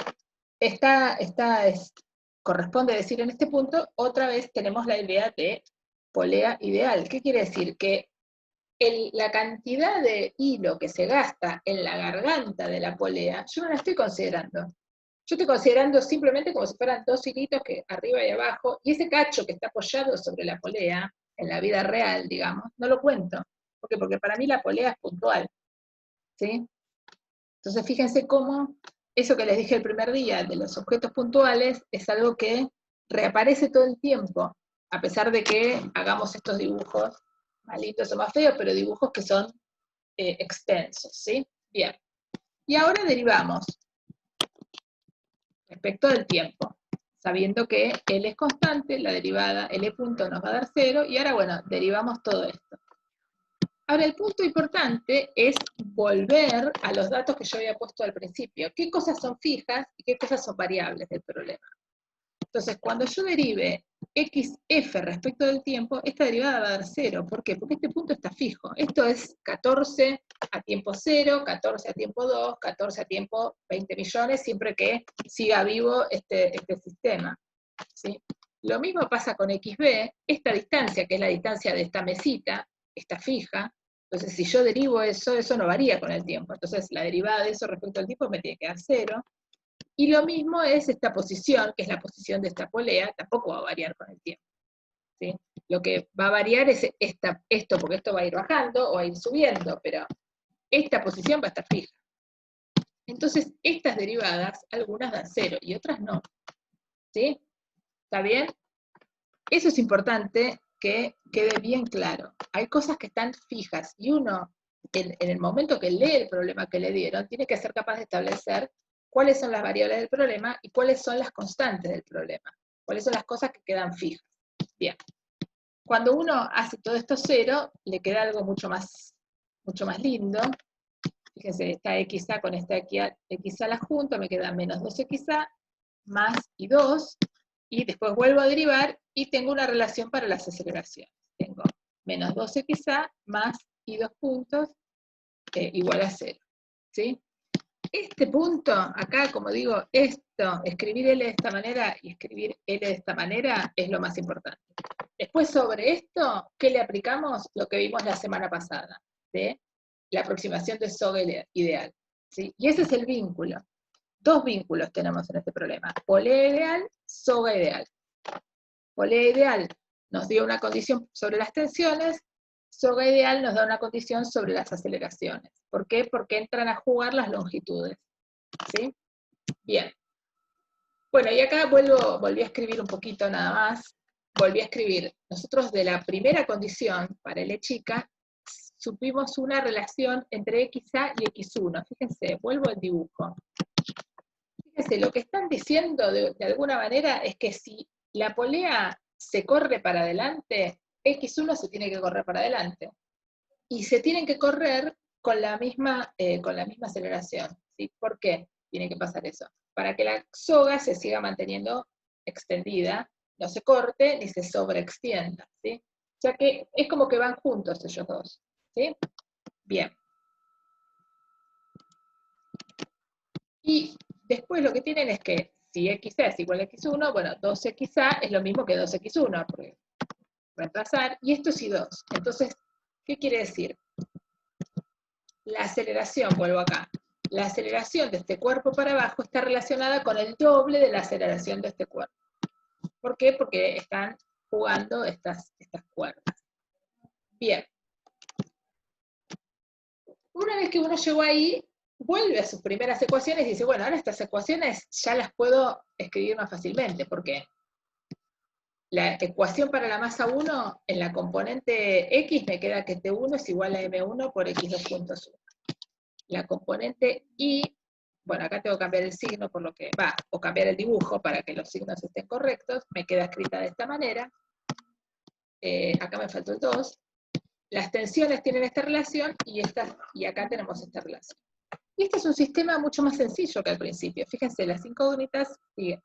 corresponde decir en este punto, otra vez tenemos la idea de polea ideal. ¿Qué quiere decir? Que la cantidad de hilo que se gasta en la garganta de la polea, yo no la estoy considerando. Yo estoy considerando simplemente como si fueran 2 hilitos que arriba y abajo, y ese cacho que está apoyado sobre la polea, en la vida real, digamos, no lo cuento. ¿Por qué? Porque para mí la polea es puntual. ¿Sí? Entonces fíjense cómo eso que les dije el primer día de los objetos puntuales es algo que reaparece todo el tiempo, a pesar de que hagamos estos dibujos más lindos o más feos, pero dibujos que son extensos, ¿sí? Bien. Y ahora derivamos respecto del tiempo, sabiendo que L es constante, la derivada L punto nos va a dar 0, y ahora, bueno, derivamos todo esto. Ahora, el punto importante es volver a los datos que yo había puesto al principio. ¿Qué cosas son fijas y qué cosas son variables del problema? Entonces, cuando yo derive xf respecto del tiempo, esta derivada va a dar 0. ¿Por qué? Porque este punto está fijo. Esto es 14 a tiempo 0, 14 a tiempo 2, 14 a tiempo 20 millones, siempre que siga vivo este sistema, ¿sí? Lo mismo pasa con xb. Esta distancia, que es la distancia de esta mesita, está fija. Entonces, si yo derivo eso no varía con el tiempo. Entonces, la derivada de eso respecto al tiempo me tiene que dar 0. Y lo mismo es esta posición, que es la posición de esta polea, tampoco va a variar con el tiempo, ¿sí? Lo que va a variar es esto, porque esto va a ir bajando o va a ir subiendo, pero esta posición va a estar fija. Entonces, estas derivadas, algunas dan 0 y otras no, ¿sí? ¿Está bien? Eso es importante que quede bien claro. Hay cosas que están fijas, y uno, en el momento que lee el problema que le dieron, tiene que ser capaz de establecer cuáles son las variables del problema y cuáles son las constantes del problema. Cuáles son las cosas que quedan fijas. Bien. Cuando uno hace todo esto 0, le queda algo mucho más lindo. Fíjense, esta xa con esta xa la junto, me queda menos 2xa más y 2, y después vuelvo a derivar y tengo una relación para las aceleraciones. Tengo menos 2xa más y 2 puntos igual a 0. ¿Sí? Este punto, acá, como digo, escribir L de esta manera y escribir L de esta manera es lo más importante. Después sobre esto, ¿qué le aplicamos? Lo que vimos la semana pasada, de la aproximación de soga ideal, ¿sí? Y ese es el vínculo. Dos vínculos tenemos en este problema: polea ideal, soga ideal. Polea ideal nos dio una condición sobre las tensiones, soga ideal nos da una condición sobre las aceleraciones. ¿Por qué? Porque entran a jugar las longitudes, ¿sí? Bien. Bueno, y acá volví a escribir un poquito nada más. Volví a escribir. Nosotros de la primera condición, para L chica, supimos una relación entre xa y x1. Fíjense, vuelvo al dibujo. Fíjense, lo que están diciendo de alguna manera es que si la polea se corre para adelante, x1 se tiene que correr para adelante. Y se tienen que correr con la misma aceleración, ¿sí? ¿Por qué tiene que pasar eso? Para que la soga se siga manteniendo extendida, no se corte ni se sobreextienda, ¿sí? O sea que es como que van juntos ellos dos, ¿sí? Bien. Y después lo que tienen es que si xa es igual a x1, bueno, 2xa es lo mismo que 2x1, porque reemplazar, y esto es y2. Entonces, ¿qué quiere decir? La aceleración, vuelvo acá, la aceleración de este cuerpo para abajo está relacionada con el doble de la aceleración de este cuerpo. ¿Por qué? Porque están jugando estas cuerdas. Bien. Una vez que uno llegó ahí, vuelve a sus primeras ecuaciones y dice, bueno, ahora estas ecuaciones ya las puedo escribir más fácilmente. ¿Por qué? La ecuación para la masa 1, en la componente X me queda que T1 es igual a M1 por X2.1. La componente Y, bueno, acá tengo que cambiar el signo por lo que va, o cambiar el dibujo para que los signos estén correctos, me queda escrita de esta manera. Acá me faltó el 2. Las tensiones tienen esta relación y acá tenemos esta relación. Y este es un sistema mucho más sencillo que al principio. Fíjense, las incógnitas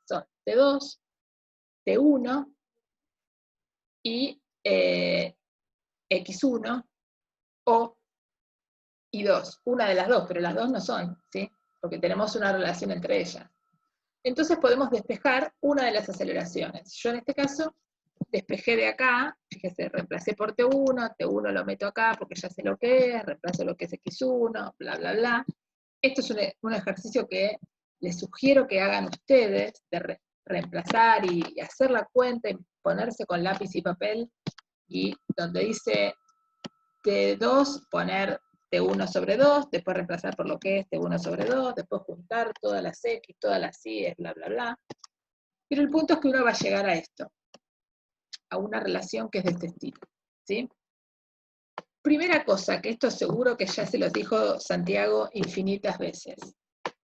son T2, T1 y X1 o Y2. Una de las dos, pero las dos no son, ¿sí? Porque tenemos una relación entre ellas. Entonces podemos despejar una de las aceleraciones. Yo en este caso despejé de acá, fíjese, reemplacé por T1, T1 lo meto acá porque ya sé lo que es, reemplazo lo que es X1, bla, bla, bla. Esto es un ejercicio que les sugiero que hagan ustedes, de reemplazar y hacer la cuenta y ponerse con lápiz y papel, y donde dice T2 poner T1 sobre 2, después reemplazar por lo que es T1 sobre 2, después juntar todas las X, todas las Y, bla, bla, bla. Pero el punto es que uno va a llegar a esto, a una relación que es de este estilo, ¿sí? Primera cosa, que esto seguro que ya se los dijo Santiago infinitas veces,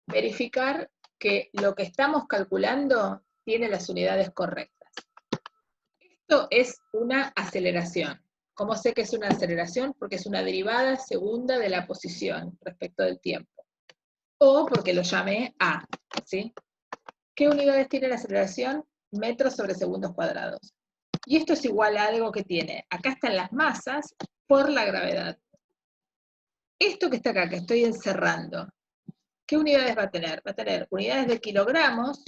verificar que lo que estamos calculando tiene las unidades correctas. Esto es una aceleración. ¿Cómo sé que es una aceleración? Porque es una derivada segunda de la posición respecto del tiempo. O porque lo llamé A, ¿sí? ¿Qué unidades tiene la aceleración? Metros sobre segundos cuadrados. Y esto es igual a algo que tiene, acá están las masas por la gravedad. Esto que está acá, que estoy encerrando, ¿qué unidades va a tener? Va a tener unidades de kilogramos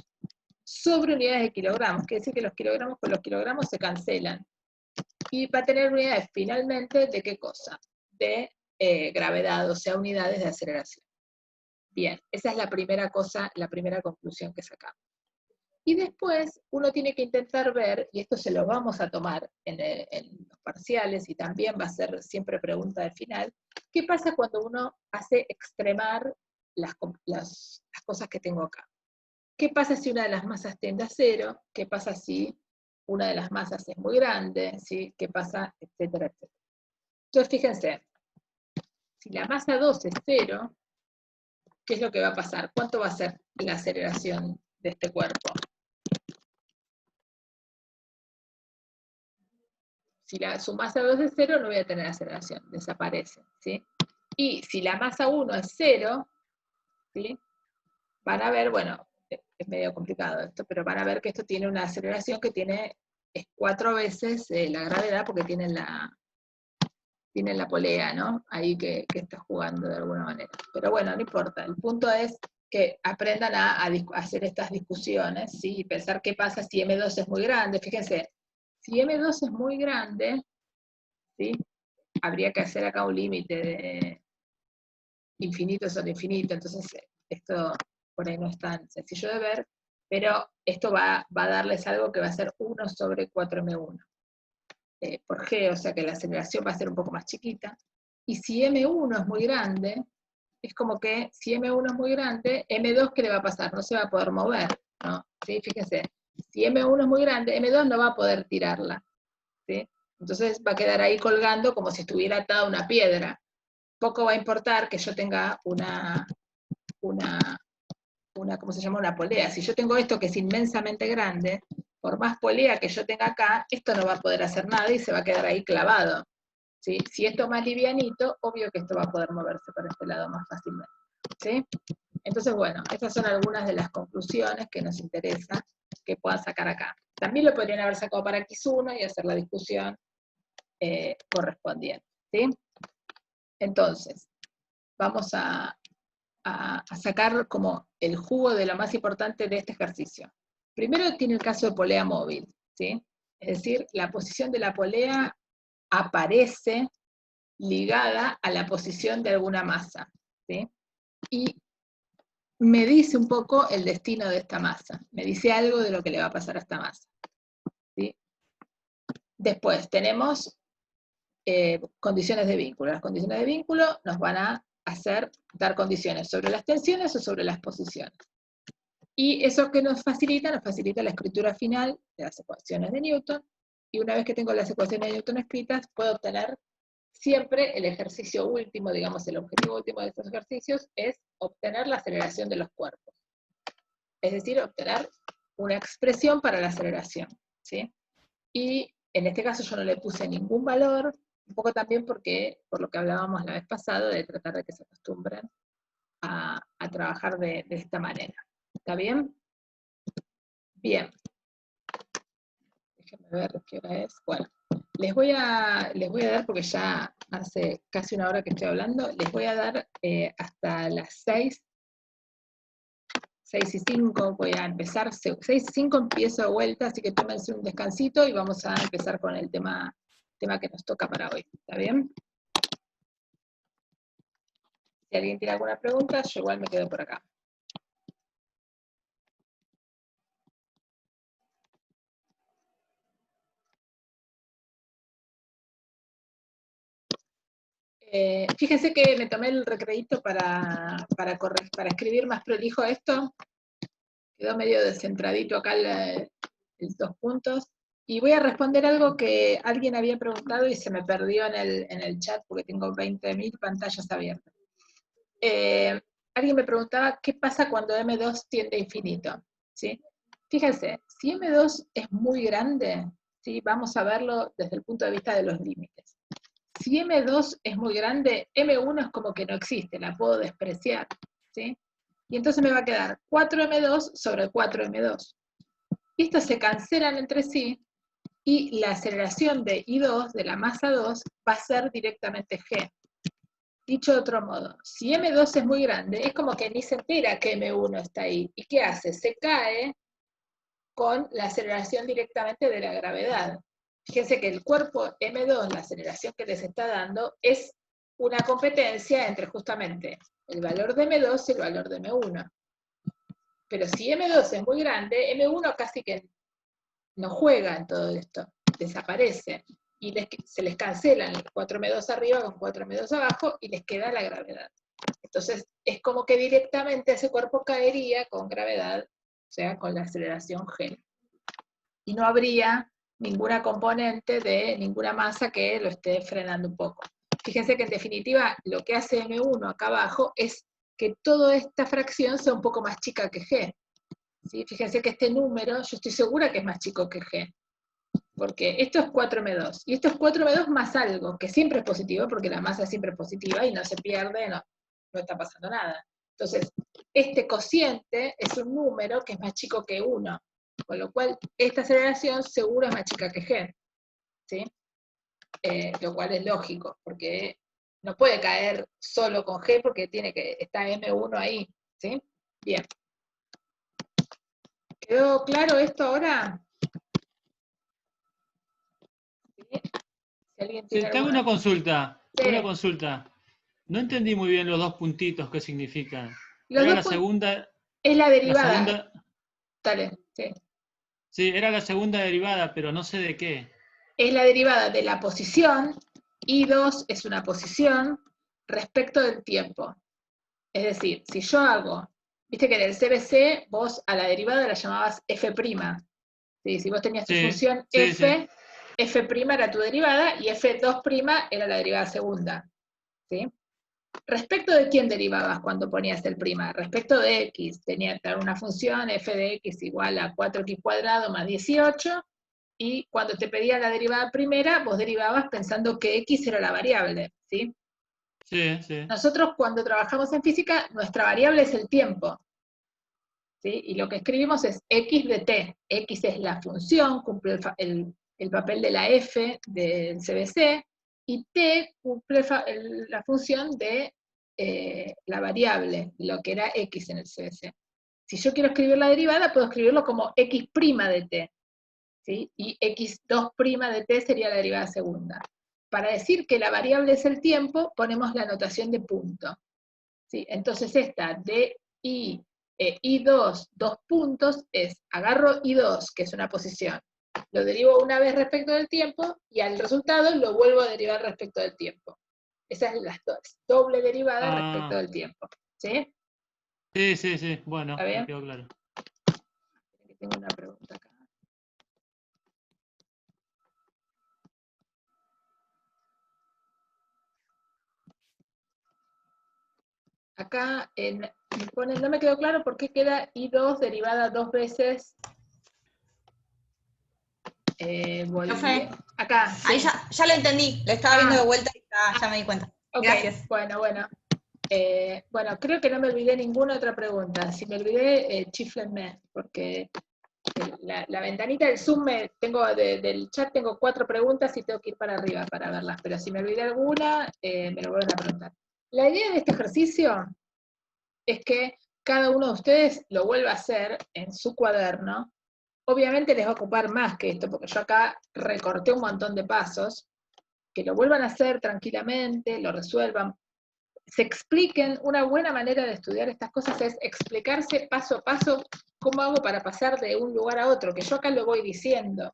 sobre unidades de kilogramos. Quiere decir que los kilogramos con los kilogramos se cancelan. Y va a tener unidades finalmente de ¿qué cosa? De gravedad, o sea, unidades de aceleración. Bien, esa es la primera cosa, la primera conclusión que sacamos. Y después uno tiene que intentar ver, y esto se lo vamos a tomar en los parciales, y también va a ser siempre pregunta de final, ¿qué pasa cuando uno hace extremar las cosas que tengo acá? ¿Qué pasa si una de las masas tiende a 0? ¿Qué pasa si una de las masas es muy grande? ¿Sí? ¿Qué pasa? Etcétera, etcétera. Entonces, fíjense, si la masa 2 es 0, ¿qué es lo que va a pasar? ¿Cuánto va a ser la aceleración de este cuerpo? Si su masa 2 es 0, no voy a tener aceleración, desaparece, ¿sí? Y si la masa 1 es 0, ¿sí? Van a ver, bueno, es medio complicado esto, pero van a ver que esto tiene una aceleración que es 4 veces la gravedad, porque tienen la polea, ¿no? Ahí que está jugando de alguna manera. Pero bueno, no importa, el punto es que aprendan a hacer estas discusiones, ¿sí? Y pensar qué pasa si M2 es muy grande. Fíjense, si M2 es muy grande, ¿sí? Habría que hacer acá un límite de infinito sobre infinito, entonces esto por ahí no es tan sencillo de ver, pero esto va a darles algo que va a ser 1 sobre 4m1 por g, o sea que la aceleración va a ser un poco más chiquita, y si m1 es muy grande, es como que si m1 es muy grande, m2 ¿qué le va a pasar? No se va a poder mover, ¿no? ¿Sí? Fíjense, si m1 es muy grande, m2 no va a poder tirarla, ¿sí? Entonces va a quedar ahí colgando como si estuviera atada a una piedra. Poco va a importar que yo tenga ¿cómo se llama? Una polea. Si yo tengo esto que es inmensamente grande, por más polea que yo tenga acá, esto no va a poder hacer nada y se va a quedar ahí clavado, ¿sí? Si esto es más livianito, obvio que esto va a poder moverse para este lado más fácilmente, ¿sí? Entonces, bueno, estas son algunas de las conclusiones que nos interesa que puedan sacar acá. También lo podrían haber sacado para X1 y hacer la discusión correspondiente, ¿sí? Entonces, vamos a sacar como el jugo de lo más importante de este ejercicio. Primero tiene el caso de polea móvil, ¿sí? Es decir, la posición de la polea aparece ligada a la posición de alguna masa, ¿sí? Y me dice un poco el destino de esta masa, me dice algo de lo que le va a pasar a esta masa, ¿sí? Después tenemos condiciones de vínculo. Las condiciones de vínculo nos van a dar condiciones sobre las tensiones o sobre las posiciones. Y eso que nos facilita la escritura final de las ecuaciones de Newton, y una vez que tengo las ecuaciones de Newton escritas, puedo obtener siempre el ejercicio último, digamos, el objetivo último de estos ejercicios es obtener la aceleración de los cuerpos. Es decir, obtener una expresión para la aceleración, ¿sí? Y en este caso yo no le puse ningún valor, un poco también porque, por lo que hablábamos la vez pasada, de tratar de que se acostumbren a trabajar de esta manera. ¿Está bien? Bien. Déjenme ver qué hora es. Bueno, les voy a dar, porque ya hace casi una hora que estoy hablando, les voy a dar hasta las 6:05 voy a empezar, 6:05 empiezo de vuelta, así que tómense un descansito y vamos a empezar con el tema que nos toca para hoy. ¿Está bien? Si alguien tiene alguna pregunta, yo igual me quedo por acá. Fíjense que me tomé el recreíto para escribir más prolijo esto. Quedó medio descentradito acá los 2 puntos. Y voy a responder algo que alguien había preguntado y se me perdió en el chat porque tengo 20.000 pantallas abiertas. Alguien me preguntaba qué pasa cuando M2 tiende a infinito, ¿sí? Fíjense, si M2 es muy grande, ¿sí? Vamos a verlo desde el punto de vista de los límites. Si M2 es muy grande, M1 es como que no existe, la puedo despreciar, ¿sí? Y entonces me va a quedar 4M2 sobre 4M2. Y estos se cancelan entre sí, y la aceleración de I2, de la masa 2, va a ser directamente G. Dicho de otro modo, si M2 es muy grande, es como que ni se entera que M1 está ahí. ¿Y qué hace? Se cae con la aceleración directamente de la gravedad. Fíjense que el cuerpo M2, la aceleración que les está dando, es una competencia entre justamente el valor de M2 y el valor de M1. Pero si M2 es muy grande, M1 casi que no juega en todo esto, desaparece. Y se les cancelan el 4M2 arriba con 4M2 abajo y les queda la gravedad. Entonces, es como que directamente ese cuerpo caería con gravedad, o sea, con la aceleración G. Y no habría ninguna componente de ninguna masa que lo esté frenando un poco. Fíjense que en definitiva lo que hace M1 acá abajo es que toda esta fracción sea un poco más chica que G. ¿Sí? Fíjense que este número, yo estoy segura que es más chico que G. Porque esto es 4M2, y esto es 4M2 más algo, que siempre es positivo, porque la masa siempre es positiva y no se pierde, no está pasando nada. Entonces, este cociente es un número que es más chico que 1, con lo cual esta aceleración seguro es más chica que G, ¿sí? Lo cual es lógico, porque no puede caer solo con G porque está M1 ahí, ¿sí? Bien. ¿Quedó claro esto ahora? ¿Sí? Si alguien tiene Tengo alguna... una consulta. Sí. Una consulta. No entendí muy bien los 2 puntitos qué significan. Los Era dos la segunda. es la La derivada. segunda. Dale, sí. Sí, era la segunda derivada, pero no sé de qué. Es la derivada de la posición, I2 es una posición respecto del tiempo. Es decir, si yo hago, viste que en el CBC vos a la derivada la llamabas F'. ¿Sí? Si vos tenías tu Sí, función sí, F, sí. F' era tu derivada y F2' era la derivada segunda. ¿Sí? ¿Respecto de quién derivabas cuando ponías el prima? Respecto de x. Tenía una función f de x igual a 4x² más 18, y cuando te pedía la derivada primera, vos derivabas pensando que x era la variable, ¿sí? Sí, sí. Nosotros cuando trabajamos en física, nuestra variable es el tiempo, ¿sí? Y lo que escribimos es x de t. X es la función, cumple el papel de la f del CBC, y t cumple la función de la variable, lo que era x en el CBC. Si yo quiero escribir la derivada, puedo escribirlo como x' de t, ¿sí? Y x2' de t sería la derivada segunda. Para decir que la variable es el tiempo, ponemos la notación de punto, ¿sí? Entonces esta de I2, 2 puntos, agarro I2, que es una posición, lo derivo una vez respecto del tiempo, y al resultado lo vuelvo a derivar respecto del tiempo. Esa es la doble derivada respecto del tiempo. ¿Sí? Sí, sí, sí. Bueno, ¿Está bien? me quedó claro. Tengo una pregunta acá. Acá me ponen, no me quedó claro por qué queda I2 derivada 2 veces. Acá. Ahí Sí. ya lo entendí, lo estaba viendo de vuelta y ya me di cuenta. Ok, Gracias. bueno. Bueno, creo que no me olvidé ninguna otra pregunta. Si me olvidé, chiflenme, porque la ventanita del Zoom del chat tengo 4 preguntas y tengo que ir para arriba para verlas, pero si me olvidé alguna, me lo vuelven a preguntar. La idea de este ejercicio es que cada uno de ustedes lo vuelva a hacer en su cuaderno. Obviamente les va a ocupar más que esto, porque yo acá recorté un montón de pasos, que lo vuelvan a hacer tranquilamente, lo resuelvan, se expliquen. Una buena manera de estudiar estas cosas es explicarse paso a paso cómo hago para pasar de un lugar a otro, que yo acá lo voy diciendo,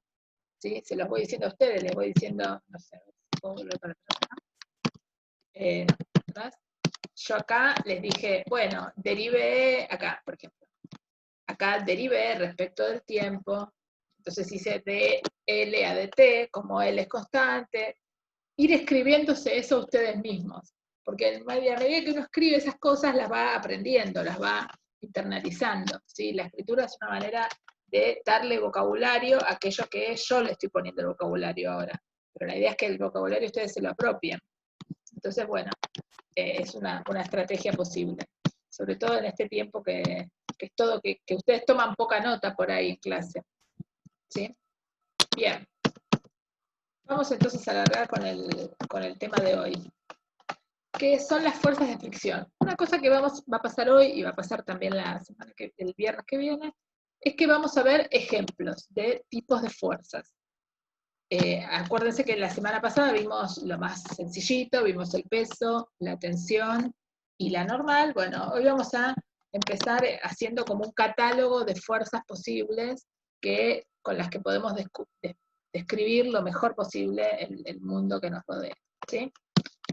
¿sí? Se los voy diciendo a ustedes, les voy diciendo, no sé, ¿cómo volver para atrás? atrás, yo acá les dije, bueno, derive acá, por ejemplo. Acá derive respecto del tiempo. Entonces hice de L a dt, como L es constante. Ir escribiéndose eso ustedes mismos. Porque a medida que uno escribe esas cosas, las va aprendiendo, las va internalizando. ¿Sí? La escritura es una manera de darle vocabulario a aquello que yo le estoy poniendo el vocabulario ahora. Pero la idea es que el vocabulario ustedes se lo apropien. Entonces, bueno, es una estrategia posible. Sobre todo en este tiempo que es todo, que ustedes toman poca nota por ahí en clase. ¿Sí? Bien. Vamos entonces a alargar con el tema de hoy, que son las fuerzas de fricción. Una cosa que va a pasar hoy, y va a pasar también el viernes que viene, es que vamos a ver ejemplos de tipos de fuerzas. Acuérdense que la semana pasada vimos lo más sencillito, vimos el peso, la tensión y la normal. Bueno, hoy vamos a empezar haciendo como un catálogo de fuerzas posibles con las que podemos describir lo mejor posible el mundo que nos rodea. ¿Sí?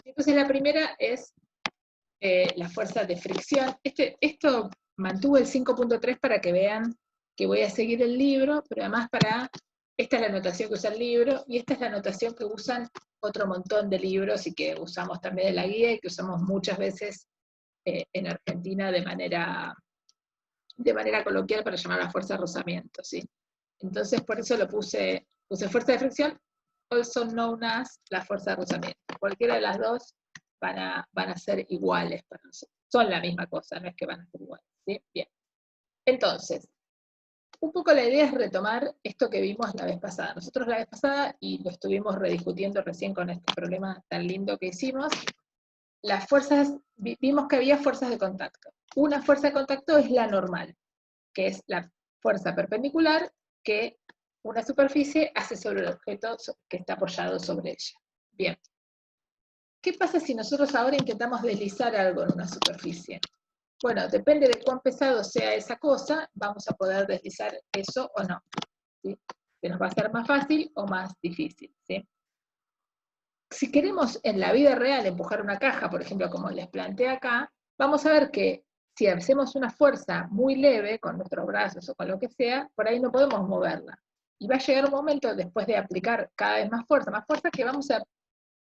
Entonces la primera es la fuerza de fricción. Esto mantuvo el 5.3 para que vean que voy a seguir el libro, pero además esta es la notación que usa el libro, y esta es la notación que usan otro montón de libros y que usamos también en la guía y que usamos muchas veces en Argentina de manera coloquial para llamar a la fuerza de rozamiento, ¿sí? Entonces por eso lo puse fuerza de fricción, also known as la fuerza de rozamiento. Cualquiera de las dos van a ser iguales para nosotros. Son la misma cosa, no es que van a ser iguales, ¿sí? Bien. Entonces, un poco la idea es retomar esto que vimos la vez pasada. Nosotros la vez pasada, y lo estuvimos rediscutiendo recién con este problema tan lindo que hicimos, las fuerzas, vimos que había fuerzas de contacto. Una fuerza de contacto es la normal, que es la fuerza perpendicular que una superficie hace sobre el objeto que está apoyado sobre ella. Bien. ¿Qué pasa si nosotros ahora intentamos deslizar algo en una superficie? Bueno, depende de cuán pesado sea esa cosa, vamos a poder deslizar eso o no. ¿Sí? Que nos va a ser más fácil o más difícil. ¿Sí? Si queremos en la vida real empujar una caja, por ejemplo, como les planteé acá, vamos a ver que si hacemos una fuerza muy leve con nuestros brazos o con lo que sea, por ahí no podemos moverla. Y va a llegar un momento, después de aplicar cada vez más fuerza, que vamos a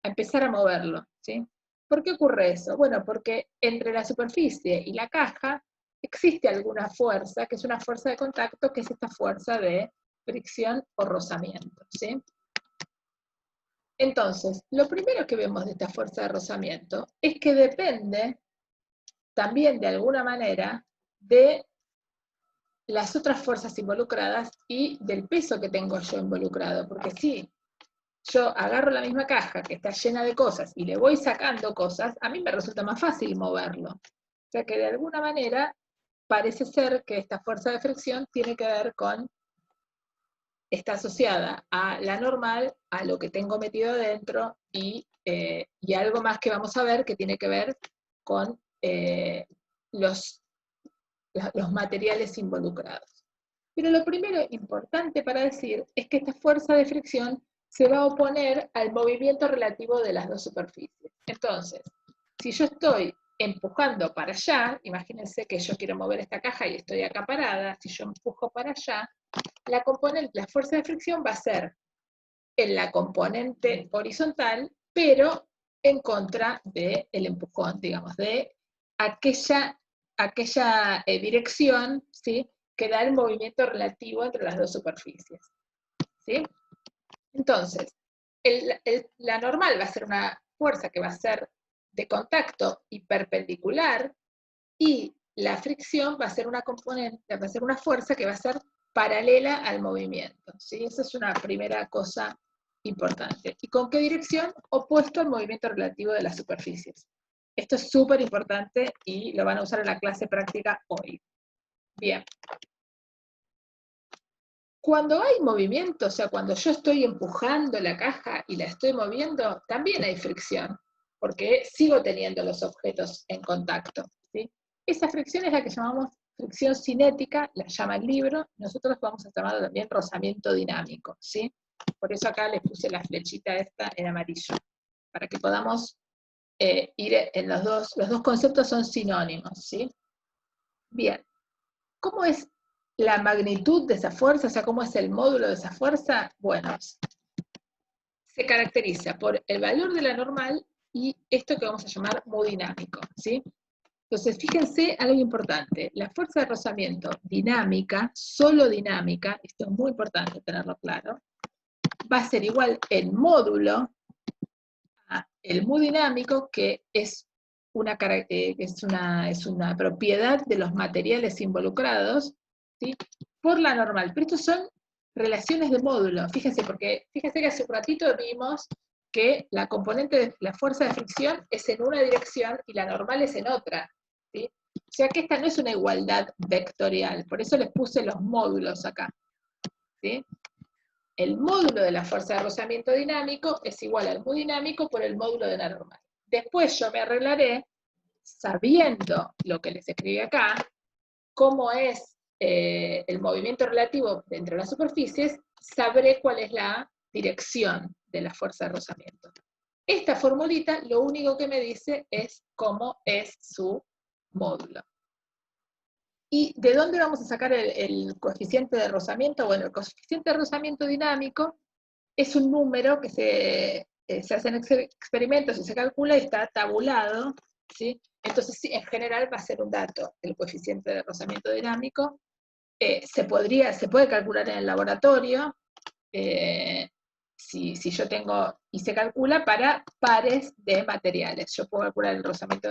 empezar a moverlo. ¿Sí? ¿Por qué ocurre eso? Bueno, porque entre la superficie y la caja existe alguna fuerza, que es una fuerza de contacto, que es esta fuerza de fricción o rozamiento. ¿Sí? Entonces, lo primero que vemos de esta fuerza de rozamiento es que depende también de alguna manera de las otras fuerzas involucradas y del peso que tengo yo involucrado, porque si yo agarro la misma caja que está llena de cosas y le voy sacando cosas, a mí me resulta más fácil moverlo. O sea que de alguna manera parece ser que esta fuerza de fricción tiene que ver está asociada a la normal, a lo que tengo metido adentro y algo más que vamos a ver que tiene que ver con los materiales involucrados. Pero lo primero importante para decir es que esta fuerza de fricción se va a oponer al movimiento relativo de las dos superficies. Entonces, si yo estoy empujando para allá, imagínense que yo quiero mover esta caja y estoy acá parada, si yo empujo para allá, la fuerza de fricción va a ser en la componente horizontal, pero en contra del empujón, digamos, de aquella dirección, ¿sí?, que da el movimiento relativo entre las dos superficies. ¿Sí? Entonces, la normal va a ser una fuerza que va a ser de contacto y perpendicular, y la fricción va a ser una fuerza que va a ser paralela al movimiento. ¿Sí? Esa es una primera cosa importante. ¿Y con qué dirección? Opuesto al movimiento relativo de las superficies. Esto es súper importante y lo van a usar en la clase práctica hoy. Bien. Cuando hay movimiento, o sea, cuando yo estoy empujando la caja y la estoy moviendo, también hay fricción, porque sigo teniendo los objetos en contacto. ¿Sí? Esa fricción es la que llamamos fricción cinética, la llama el libro, nosotros vamos a llamarlo también rozamiento dinámico. ¿Sí? Por eso acá les puse la flechita esta en amarillo, para que podamos ir en los dos conceptos son sinónimos, ¿sí? Bien, ¿cómo es la magnitud de esa fuerza? O sea, ¿cómo es el módulo de esa fuerza? Bueno, se caracteriza por el valor de la normal y esto que vamos a llamar mu dinámico, ¿sí? Entonces, fíjense algo importante, la fuerza de rozamiento dinámica, solo dinámica, esto es muy importante tenerlo claro, va a ser igual en módulo a el mu dinámico, que es una propiedad de los materiales involucrados, ¿sí? Por la normal. Pero estos son relaciones de módulo, fíjense, porque fíjense que hace un ratito vimos que la componente de la fuerza de fricción es en una dirección y la normal es en otra, ¿sí? O sea que esta no es una igualdad vectorial, por eso les puse los módulos acá, ¿sí? El módulo de la fuerza de rozamiento dinámico es igual al mu dinámico por el módulo de la normal. Después yo me arreglaré, sabiendo lo que les escribí acá, cómo es el movimiento relativo entre las superficies, sabré cuál es la dirección de la fuerza de rozamiento. Esta formulita lo único que me dice es cómo es su módulo. ¿Y de dónde vamos a sacar el coeficiente de rozamiento? Bueno, el coeficiente de rozamiento dinámico es un número que se hacen experimentos y se calcula y está tabulado, ¿sí? Entonces, sí, en general va a ser un dato, el coeficiente de rozamiento dinámico. Se puede calcular en el laboratorio, si yo tengo, y se calcula para pares de materiales. Yo puedo calcular el rozamiento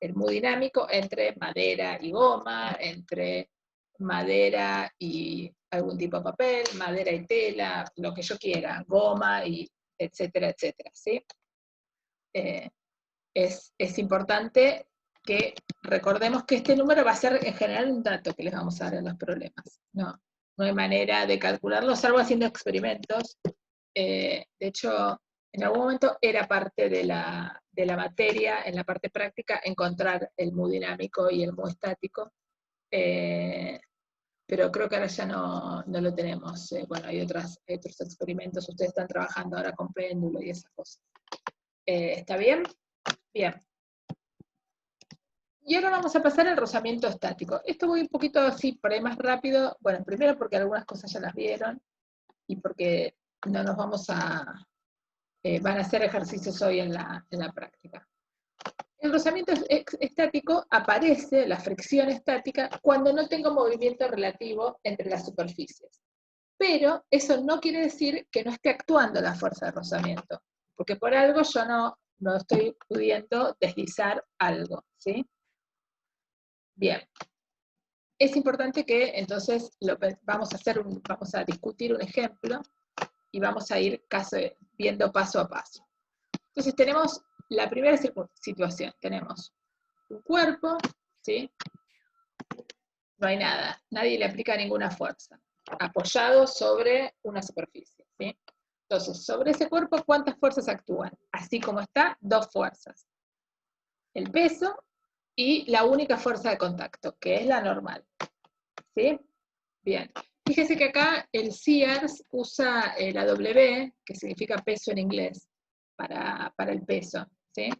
el mu dinámico entre madera y goma, entre madera y algún tipo de papel, madera y tela, lo que yo quiera, goma, y etcétera, etcétera, ¿sí? Es importante que recordemos que este número va a ser en general un dato que les vamos a dar en los problemas. No hay manera de calcularlo, salvo haciendo experimentos. De hecho, en algún momento era parte de la materia, en la parte práctica, encontrar el mu dinámico y el mu estático, pero creo que ahora ya no lo tenemos. Bueno, hay otros experimentos, ustedes están trabajando ahora con péndulo y esas cosas. ¿Está bien? Bien. Y ahora vamos a pasar al rozamiento estático. Esto voy un poquito así, por ahí más rápido. Bueno, primero porque algunas cosas ya las vieron, y porque no nos vamos a... van a hacer ejercicios hoy en la práctica. El rozamiento estático aparece, la fricción estática, cuando no tengo movimiento relativo entre las superficies. Pero eso no quiere decir que no esté actuando la fuerza de rozamiento, porque por algo yo no estoy pudiendo deslizar algo, ¿sí? Bien. Es importante que entonces vamos a discutir un ejemplo y vamos a ir viendo paso a paso. Entonces tenemos la primera situación, tenemos un cuerpo, ¿sí? No hay nada, nadie le aplica ninguna fuerza, apoyado sobre una superficie, ¿sí? Entonces, sobre ese cuerpo, ¿cuántas fuerzas actúan? Así como está, 2 fuerzas. El peso y la única fuerza de contacto, que es la normal, ¿sí? Bien. Fíjese que acá el Sears usa la W, que significa peso en inglés, para el peso, ¿sí?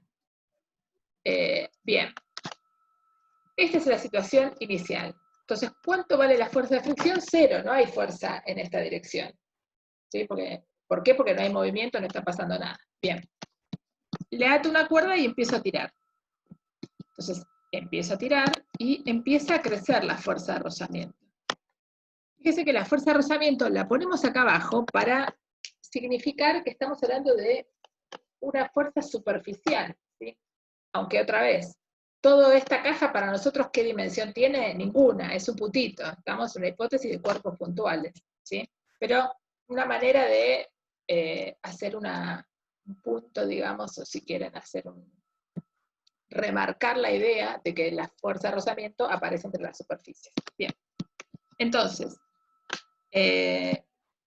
Bien. Esta es la situación inicial. Entonces, ¿cuánto vale la fuerza de fricción? 0, no hay fuerza en esta dirección. ¿Sí? ¿Por qué? Porque no hay movimiento, no está pasando nada. Bien. Le ato una cuerda y empiezo a tirar. Entonces, empiezo a tirar y empieza a crecer la fuerza de rozamiento. Fíjese que la fuerza de rozamiento la ponemos acá abajo para significar que estamos hablando de una fuerza superficial, ¿sí? Aunque otra vez, toda esta caja para nosotros, ¿qué dimensión tiene? Ninguna, es un puntito. Estamos en una hipótesis de cuerpos puntuales, ¿sí? Pero una manera de hacer un punto, digamos, o si quieren hacer remarcar la idea de que la fuerza de rozamiento aparece entre las superficies. Bien. Entonces,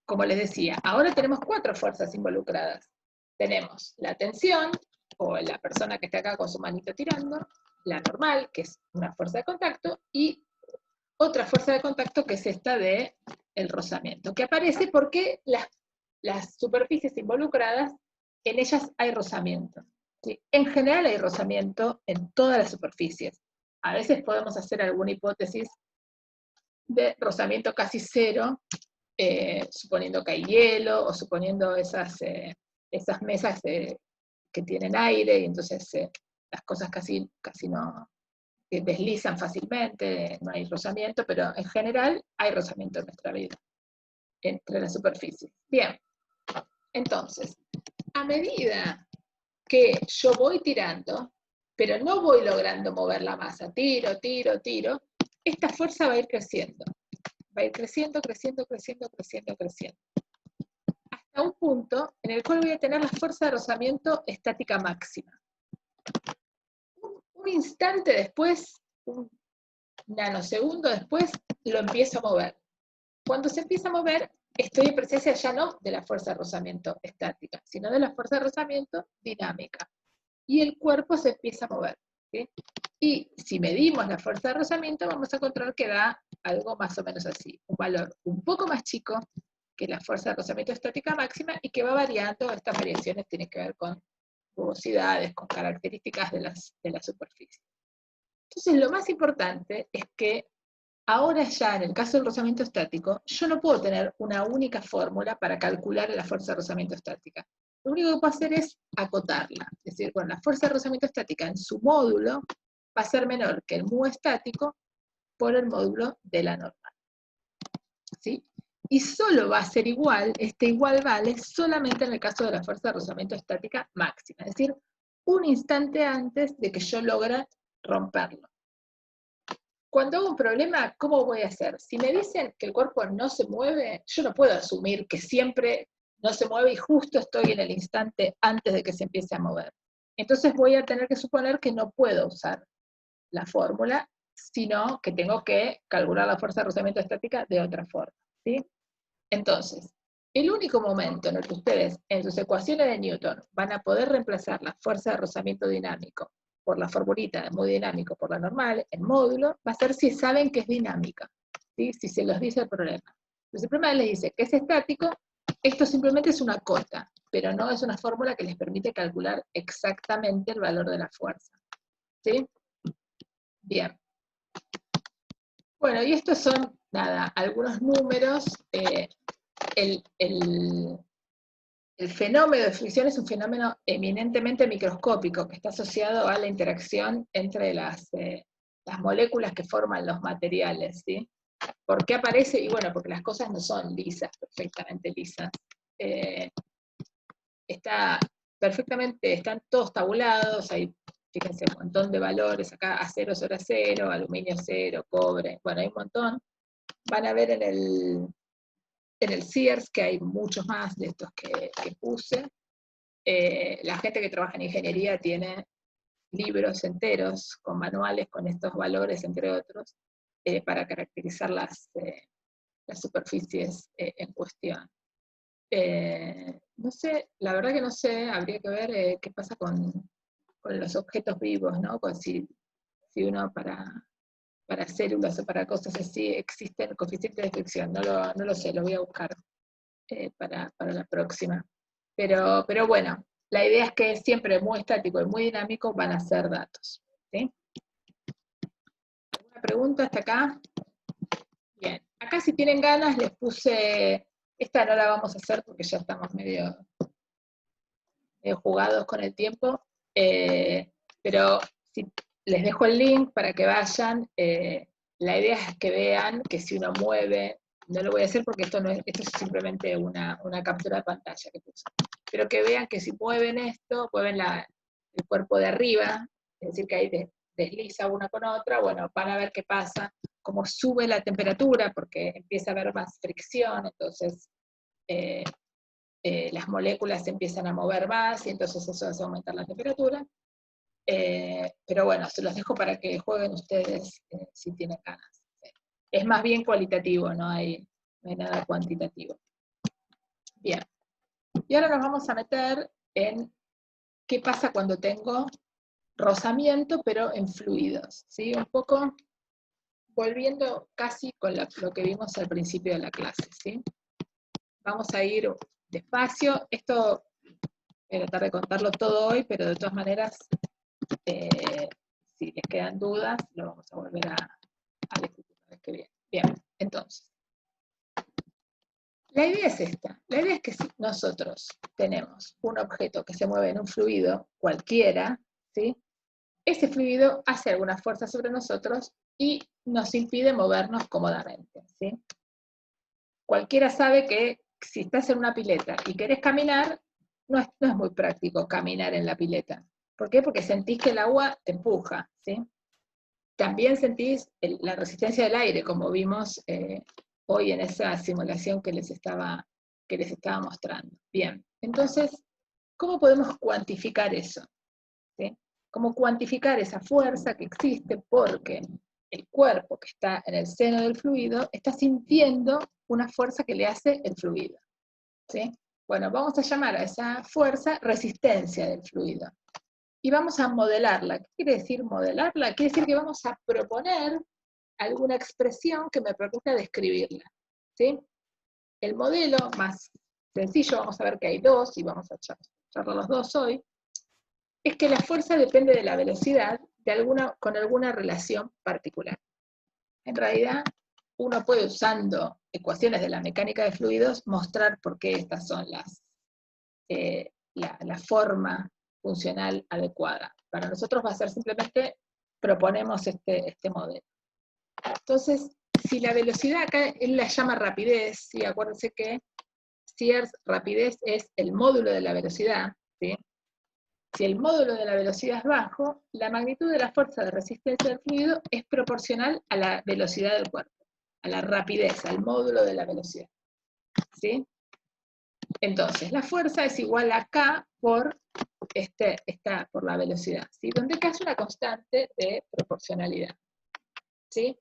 como les decía, ahora tenemos 4 fuerzas involucradas. Tenemos la tensión, o la persona que está acá con su manito tirando, la normal, que es una fuerza de contacto, y otra fuerza de contacto que es esta de el rozamiento, que aparece porque las superficies involucradas, en ellas hay rozamiento, ¿sí? En general hay rozamiento en todas las superficies. A veces podemos hacer alguna hipótesis de rozamiento casi cero, suponiendo que hay hielo, o suponiendo esas mesas que tienen aire, y entonces las cosas casi no deslizan fácilmente, no hay rozamiento, pero en general hay rozamiento en nuestra vida, entre las superficies. Bien, entonces, a medida que yo voy tirando, pero no voy logrando mover la masa, tiro, esta fuerza va a ir creciendo. Va a ir creciendo, creciendo, creciendo, creciendo, creciendo. Hasta un punto en el cual voy a tener la fuerza de rozamiento estática máxima. Un instante después, un nanosegundo después, lo empiezo a mover. Cuando se empieza a mover, estoy en presencia ya no de la fuerza de rozamiento estática, sino de la fuerza de rozamiento dinámica. Y el cuerpo se empieza a mover, ¿sí? Y si medimos la fuerza de rozamiento, vamos a encontrar que da algo más o menos así, un valor un poco más chico que la fuerza de rozamiento estática máxima, y que va variando. Estas variaciones tienen que ver con rugosidades, con características de la superficie. Entonces, lo más importante es que ahora ya, en el caso del rozamiento estático, yo no puedo tener una única fórmula para calcular la fuerza de rozamiento estática. Lo único que puedo hacer es acotarla. Es decir, bueno, la fuerza de rozamiento estática en su módulo va a ser menor que el mu estático por el módulo de la normal. ¿Sí? Y solo va a ser igual, este igual vale solamente en el caso de la fuerza de rozamiento estática máxima. Es decir, un instante antes de que yo logre romperlo. Cuando hago un problema, ¿cómo voy a hacer? Si me dicen que el cuerpo no se mueve, yo no puedo asumir que siempre no se mueve y justo estoy en el instante antes de que se empiece a mover. Entonces voy a tener que suponer que no puedo usar la fórmula, sino que tengo que calcular la fuerza de rozamiento estática de otra forma, ¿sí? Entonces, el único momento en el que ustedes, en sus ecuaciones de Newton, van a poder reemplazar la fuerza de rozamiento dinámico por la formulita de muy dinámico por la normal, en módulo, va a ser si saben que es dinámica, ¿sí? Si se los dice el problema. Entonces el problema les dice que es estático, esto simplemente es una cota, pero no es una fórmula que les permite calcular exactamente el valor de la fuerza. ¿Sí? Bien. Bueno, y estos son, nada, algunos números. El fenómeno de fricción es un fenómeno eminentemente microscópico que está asociado a la interacción entre las moléculas que forman los materiales, ¿sí? ¿Por qué aparece? Y bueno, porque las cosas no son lisas, perfectamente lisas. Están todos tabulados, hay, fíjense, un montón de valores, acá acero 0 a 0, aluminio 0, cobre, bueno, hay un montón. Van a ver en el Sears que hay muchos más de estos que puse. La gente que trabaja en ingeniería tiene libros enteros con manuales con estos valores, entre otros, para caracterizar las superficies en cuestión. No sé, la verdad que no sé, habría que ver qué pasa con los objetos vivos, ¿no? Si uno para células o para cosas así existen coeficientes de fricción, no lo sé, lo voy a buscar para la próxima. Pero bueno, la idea es que siempre muy estático y muy dinámico van a ser datos. ¿Sí? ¿Alguna pregunta hasta acá? Bien, acá si tienen ganas les puse, esta no la vamos a hacer porque ya estamos medio jugados con el tiempo, pero si les dejo el link para que vayan. La idea es que vean que si uno mueve, no lo voy a hacer porque esto es simplemente una captura de pantalla que puse, pero que vean que si mueven esto, mueven el cuerpo de arriba, es decir, que ahí desliza una con otra, bueno, van a ver qué pasa, cómo sube la temperatura, porque empieza a haber más fricción, entonces las moléculas se empiezan a mover más, y entonces eso hace aumentar la temperatura. Pero bueno, se los dejo para que jueguen ustedes si tienen ganas. Es más bien cualitativo, no hay nada cuantitativo. Bien. Y ahora nos vamos a meter en qué pasa cuando tengo rozamiento, pero en fluidos, ¿sí? Un poco volviendo casi con lo que vimos al principio de la clase, ¿sí? Vamos a ir despacio. Esto Voy a tratar de contarlo todo hoy, pero de todas maneras, si les quedan dudas, lo vamos a volver a discutir la vez que viene. Bien, entonces. La idea es esta. La idea es que si nosotros tenemos un objeto que se mueve en un fluido cualquiera, ¿sí? Ese fluido hace alguna fuerza sobre nosotros y nos impide movernos cómodamente, ¿sí? Cualquiera sabe que si estás en una pileta y querés caminar, no es muy práctico caminar en la pileta. ¿Por qué? Porque sentís que el agua te empuja, ¿sí? También sentís la resistencia del aire, como vimos hoy en esa simulación que les estaba mostrando. Bien, entonces, ¿cómo podemos cuantificar eso? ¿Sí? ¿Cómo cuantificar esa fuerza que existe? Porque el cuerpo que está en el seno del fluido está sintiendo una fuerza que le hace el fluido. ¿Sí? Bueno, vamos a llamar a esa fuerza resistencia del fluido. Y vamos a modelarla. ¿Qué quiere decir modelarla? Quiere decir que vamos a proponer alguna expresión que me permita describirla. ¿Sí? El modelo más sencillo, vamos a ver que hay dos, y vamos a charlar los dos hoy, es que la fuerza depende de la velocidad con alguna relación particular. En realidad, uno puede, usando ecuaciones de la mecánica de fluidos, mostrar por qué estas son la forma funcional adecuada. Para nosotros va a ser simplemente, proponemos este modelo. Entonces, si la velocidad acá, él la llama rapidez, ¿sí? Acuérdense que rapidez es el módulo de la velocidad, ¿sí? Si el módulo de la velocidad es bajo, la magnitud de la fuerza de resistencia del fluido es proporcional a la velocidad del cuerpo, a la rapidez, al módulo de la velocidad. ¿Sí? Entonces, la fuerza es igual a K por la velocidad, ¿sí? Donde K es una constante de proporcionalidad. ¿Sí?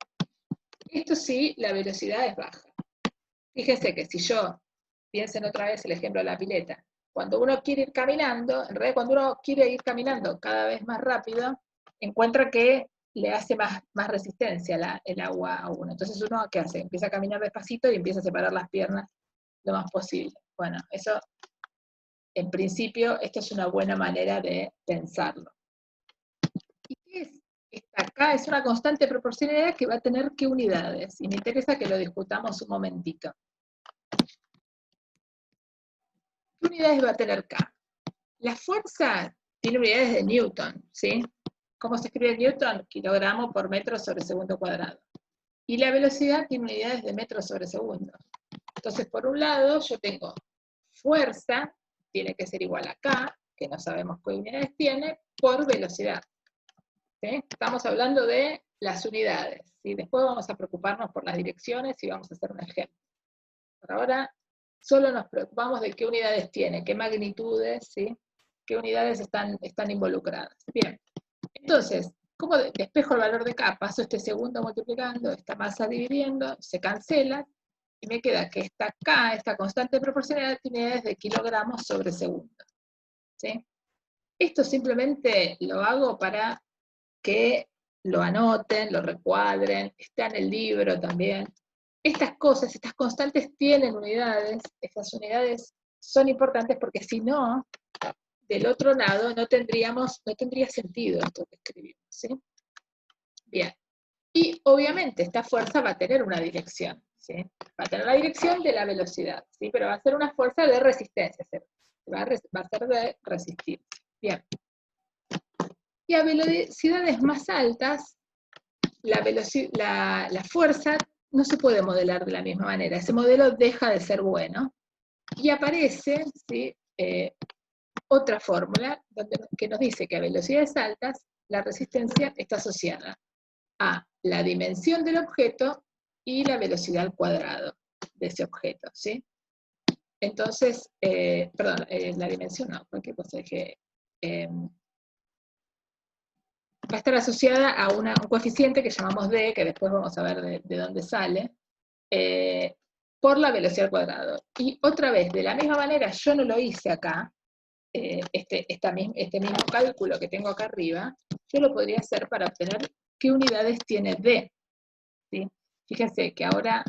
Esto sí, la velocidad es baja. Fíjense que si yo, piensen otra vez el ejemplo de la pileta, cuando uno quiere ir caminando, en realidad cuando uno quiere ir caminando cada vez más rápido, encuentra que le hace más resistencia el agua a uno. Entonces uno, ¿qué hace? Empieza a caminar despacito y empieza a separar las piernas lo más posible. Bueno, eso, en principio, esto es una buena manera de pensarlo. ¿Y qué es? Acá es una constante proporcionalidad que va a tener ¿qué unidades? Y me interesa que lo discutamos un momentito. ¿Qué unidades va a tener K? La fuerza tiene unidades de Newton, ¿sí? ¿Cómo se escribe Newton? Kilogramo por metro sobre segundo cuadrado. Y la velocidad tiene unidades de metro sobre segundo. Entonces, por un lado, yo tengo fuerza, tiene que ser igual a K, que no sabemos qué unidades tiene, por velocidad. ¿Sí? Estamos hablando de las unidades, ¿sí? Después vamos a preocuparnos por las direcciones y vamos a hacer un ejemplo. Por ahora, solo nos preocupamos de qué unidades tiene, qué magnitudes, ¿sí? Qué unidades están involucradas. Bien, entonces, ¿cómo despejo el valor de K? Paso este segundo multiplicando, esta masa dividiendo, se cancela, y me queda que esta K, esta constante proporcional, tiene unidades de kilogramos sobre segundo. ¿Sí? Esto simplemente lo hago para que lo anoten, lo recuadren, está en el libro también. Estas cosas, estas constantes tienen unidades, estas unidades son importantes porque si no, del otro lado no tendría sentido esto que escribimos, ¿sí? Bien. Y obviamente esta fuerza va a tener una dirección, ¿sí? Va a tener la dirección de la velocidad, ¿sí? Pero va a ser una fuerza de resistencia, va a ser de resistir. Bien. Y a velocidades más altas, la fuerza no se puede modelar de la misma manera. Ese modelo deja de ser bueno. Y aparece, ¿sí? Otra fórmula que nos dice que a velocidades altas la resistencia está asociada a la dimensión del objeto y la velocidad al cuadrado de ese objeto, ¿sí? Entonces, perdón, la dimensión no, cualquier cosa dije, va a estar asociada a un coeficiente que llamamos D, que después vamos a ver de dónde sale, por la velocidad al cuadrado. Y otra vez, de la misma manera, yo no lo hice acá, este mismo cálculo que tengo acá arriba, yo lo podría hacer para obtener qué unidades tiene D. ¿Sí? Fíjense que ahora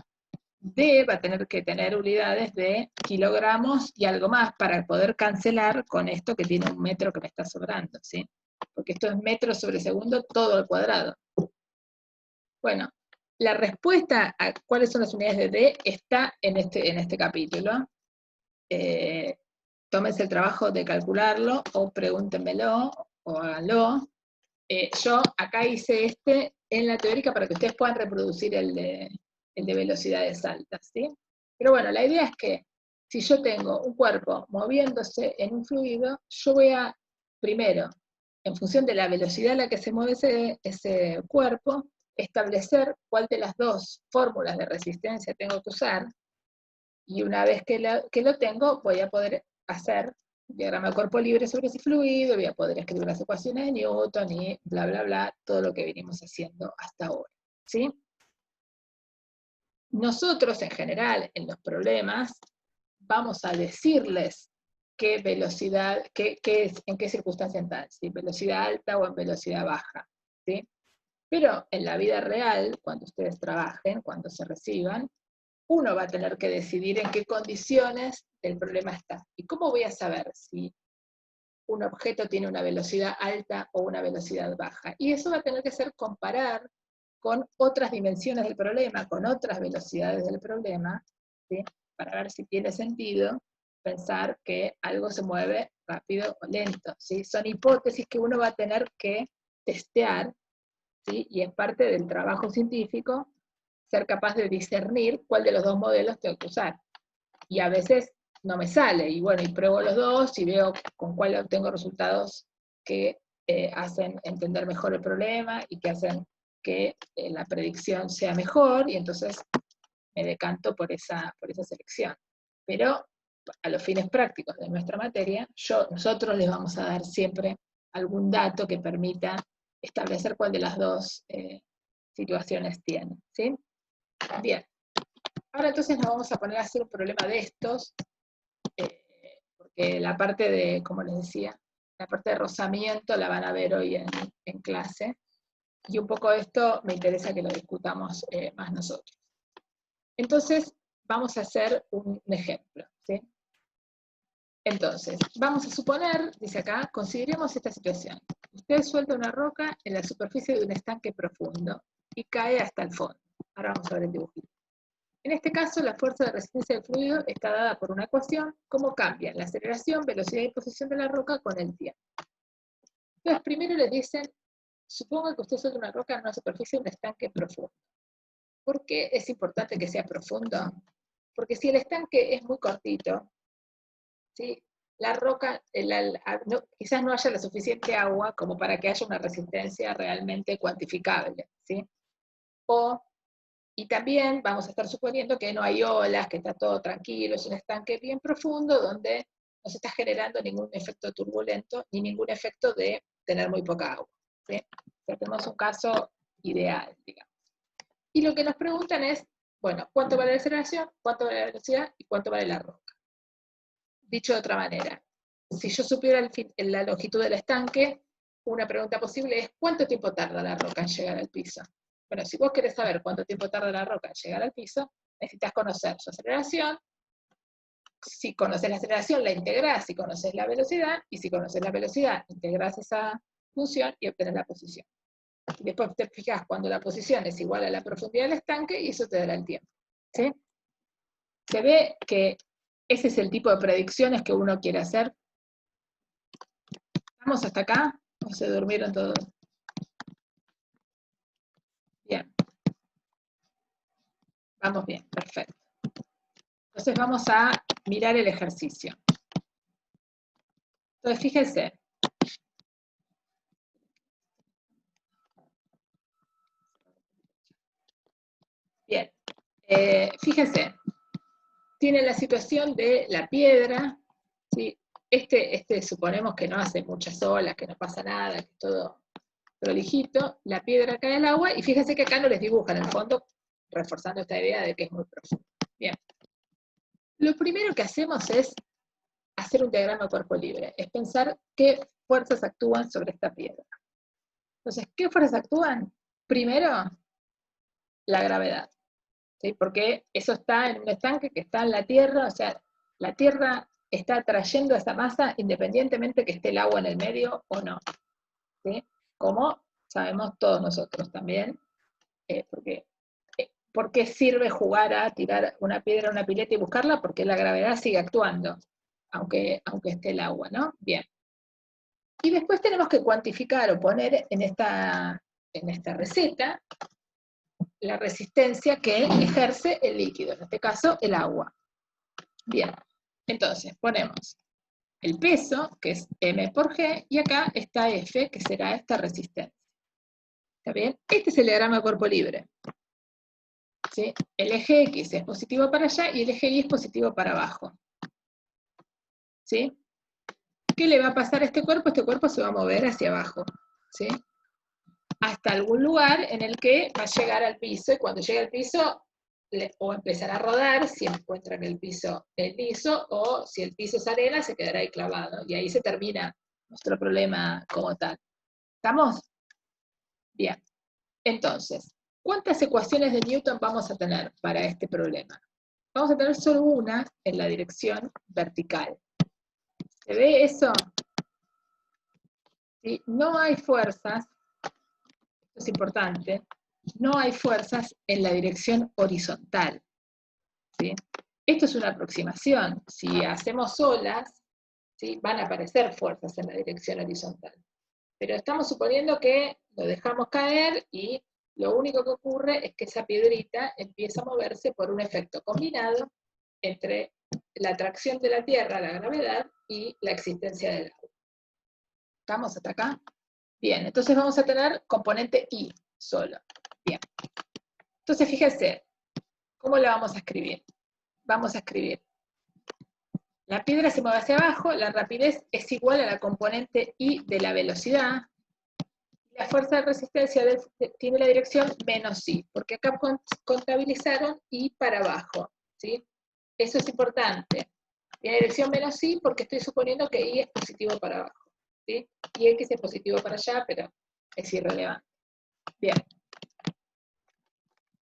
D va a tener que tener unidades de kilogramos y algo más para poder cancelar con esto que tiene un metro que me está sobrando, ¿sí? Porque esto es metros sobre segundo todo al cuadrado. Bueno, la respuesta a cuáles son las unidades de D está en este capítulo. Tómense el trabajo de calcularlo, o pregúntenmelo, o háganlo. Yo acá hice en la teórica para que ustedes puedan reproducir el de velocidades altas, ¿sí? Pero bueno, la idea es que si yo tengo un cuerpo moviéndose en un fluido, yo voy a, primero, en función de la velocidad a la que se mueve ese cuerpo, establecer cuál de las dos fórmulas de resistencia tengo que usar, y una vez que lo tengo, voy a poder hacer un diagrama de cuerpo libre sobre ese fluido, voy a poder escribir las ecuaciones de Newton y bla, bla, bla, todo lo que venimos haciendo hasta ahora, ¿sí? Nosotros, en general, en los problemas, vamos a decirles qué velocidad, en qué circunstancia están, si velocidad alta o en velocidad baja, ¿sí? Pero en la vida real, cuando ustedes trabajen, cuando se reciban, uno va a tener que decidir en qué condiciones el problema está. ¿Y cómo voy a saber si un objeto tiene una velocidad alta o una velocidad baja? Y eso va a tener que ser comparar con otras dimensiones del problema, con otras velocidades del problema, ¿sí? Para ver si tiene sentido pensar que algo se mueve rápido o lento, ¿sí? Son hipótesis que uno va a tener que testear, ¿sí? Y es parte del trabajo científico ser capaz de discernir cuál de los dos modelos tengo que usar. Y a veces no me sale, y bueno, y pruebo los dos y veo con cuál obtengo resultados que hacen entender mejor el problema y que hacen que la predicción sea mejor, y entonces me decanto por esa selección. Pero a los fines prácticos de nuestra materia, nosotros les vamos a dar siempre algún dato que permita establecer cuál de las dos situaciones tiene, ¿sí? Bien. Ahora entonces nos vamos a poner a hacer un problema de estos, porque la parte de, como les decía, la parte de rozamiento la van a ver hoy en clase, y un poco esto me interesa que lo discutamos más nosotros. Entonces, vamos a hacer un ejemplo, ¿sí? Entonces, vamos a suponer, dice acá, consideremos esta situación. Usted suelta una roca en la superficie de un estanque profundo y cae hasta el fondo. Ahora vamos a ver el dibujito. En este caso, la fuerza de resistencia del fluido está dada por una ecuación, cómo cambian la aceleración, velocidad y posición de la roca con el tiempo. Entonces, primero les dicen, suponga que usted suelta una roca en una superficie de un estanque profundo. ¿Por qué es importante que sea profundo? Porque si el estanque es muy cortito, ¿sí? La roca, quizás no haya la suficiente agua como para que haya una resistencia realmente cuantificable, ¿sí? Y también vamos a estar suponiendo que no hay olas, que está todo tranquilo, es un estanque bien profundo donde no se está generando ningún efecto turbulento, ni ningún efecto de tener muy poca agua, ¿sí? O sea, tenemos un caso ideal, digamos. Y lo que nos preguntan es, bueno, ¿cuánto vale la aceleración, cuánto vale la velocidad y cuánto vale la roca? Dicho de otra manera, si yo supiera la longitud del estanque, una pregunta posible es, ¿cuánto tiempo tarda la roca en llegar al piso? Bueno, si vos querés saber cuánto tiempo tarda la roca en llegar al piso, necesitas conocer su aceleración. Si conoces la aceleración, la integrás, si conoces la velocidad, y si conoces la velocidad, integrás esa función y obtenés la posición. Y después te fijas cuando la posición es igual a la profundidad del estanque, y eso te dará el tiempo, ¿sí? Se ve que ese es el tipo de predicciones que uno quiere hacer. ¿Estamos hasta acá? ¿O se durmieron todos? Bien. Vamos bien, perfecto. Entonces vamos a mirar el ejercicio. Entonces fíjense. Bien. Fíjense. Tiene la situación de la piedra, ¿sí? Suponemos que no hace muchas olas, que no pasa nada, que es todo prolijito. La piedra cae al agua, y fíjense que acá no les dibujan en el fondo, reforzando esta idea de que es muy profundo. Bien. Lo primero que hacemos es hacer un diagrama de cuerpo libre, es pensar qué fuerzas actúan sobre esta piedra. Entonces, ¿qué fuerzas actúan? Primero, la gravedad, ¿sí? Porque eso está en un estanque que está en la Tierra, o sea, la Tierra está atrayendo esa masa independientemente que esté el agua en el medio o no, ¿sí? Como sabemos todos nosotros también, porque ¿por qué sirve jugar a tirar una piedra a una pileta y buscarla? Porque la gravedad sigue actuando, aunque esté el agua, ¿no? Bien. Y después tenemos que cuantificar o poner en esta receta la resistencia que ejerce el líquido, en este caso el agua. Bien, entonces ponemos el peso, que es M por G, y acá está F, que será esta resistencia. ¿Está bien? Este es el diagrama de cuerpo libre. ¿Sí? El eje X es positivo para allá y el eje Y es positivo para abajo. ¿Sí? ¿Qué le va a pasar a este cuerpo? Este cuerpo se va a mover hacia abajo. ¿Sí? Hasta algún lugar en el que va a llegar al piso, y cuando llegue al piso, o empezará a rodar, si encuentra en el piso, o si el piso es arena, se quedará ahí clavado, y ahí se termina nuestro problema como tal. ¿Estamos? Bien. Entonces, ¿cuántas ecuaciones de Newton vamos a tener para este problema? Vamos a tener solo una en la dirección vertical. ¿Se ve eso? ¿Sí? No hay fuerzas, esto es importante, no hay fuerzas en la dirección horizontal. ¿Sí? Esto es una aproximación. Si hacemos olas, ¿sí? Van a aparecer fuerzas en la dirección horizontal. Pero estamos suponiendo que lo dejamos caer y lo único que ocurre es que esa piedrita empieza a moverse por un efecto combinado entre la atracción de la Tierra, la gravedad, y la existencia del agua. ¿Estamos hasta acá? Bien, entonces vamos a tener componente I solo. Bien. Entonces fíjense, ¿cómo la vamos a escribir? Vamos a escribir. La piedra se mueve hacia abajo, la rapidez es igual a la componente I de la velocidad, la fuerza de resistencia tiene la dirección menos I, porque acá contabilizaron I para abajo, ¿sí? Eso es importante. Tiene dirección menos I porque estoy suponiendo que I es positivo para abajo, ¿sí? Y X es positivo para allá, pero es irrelevante. Bien.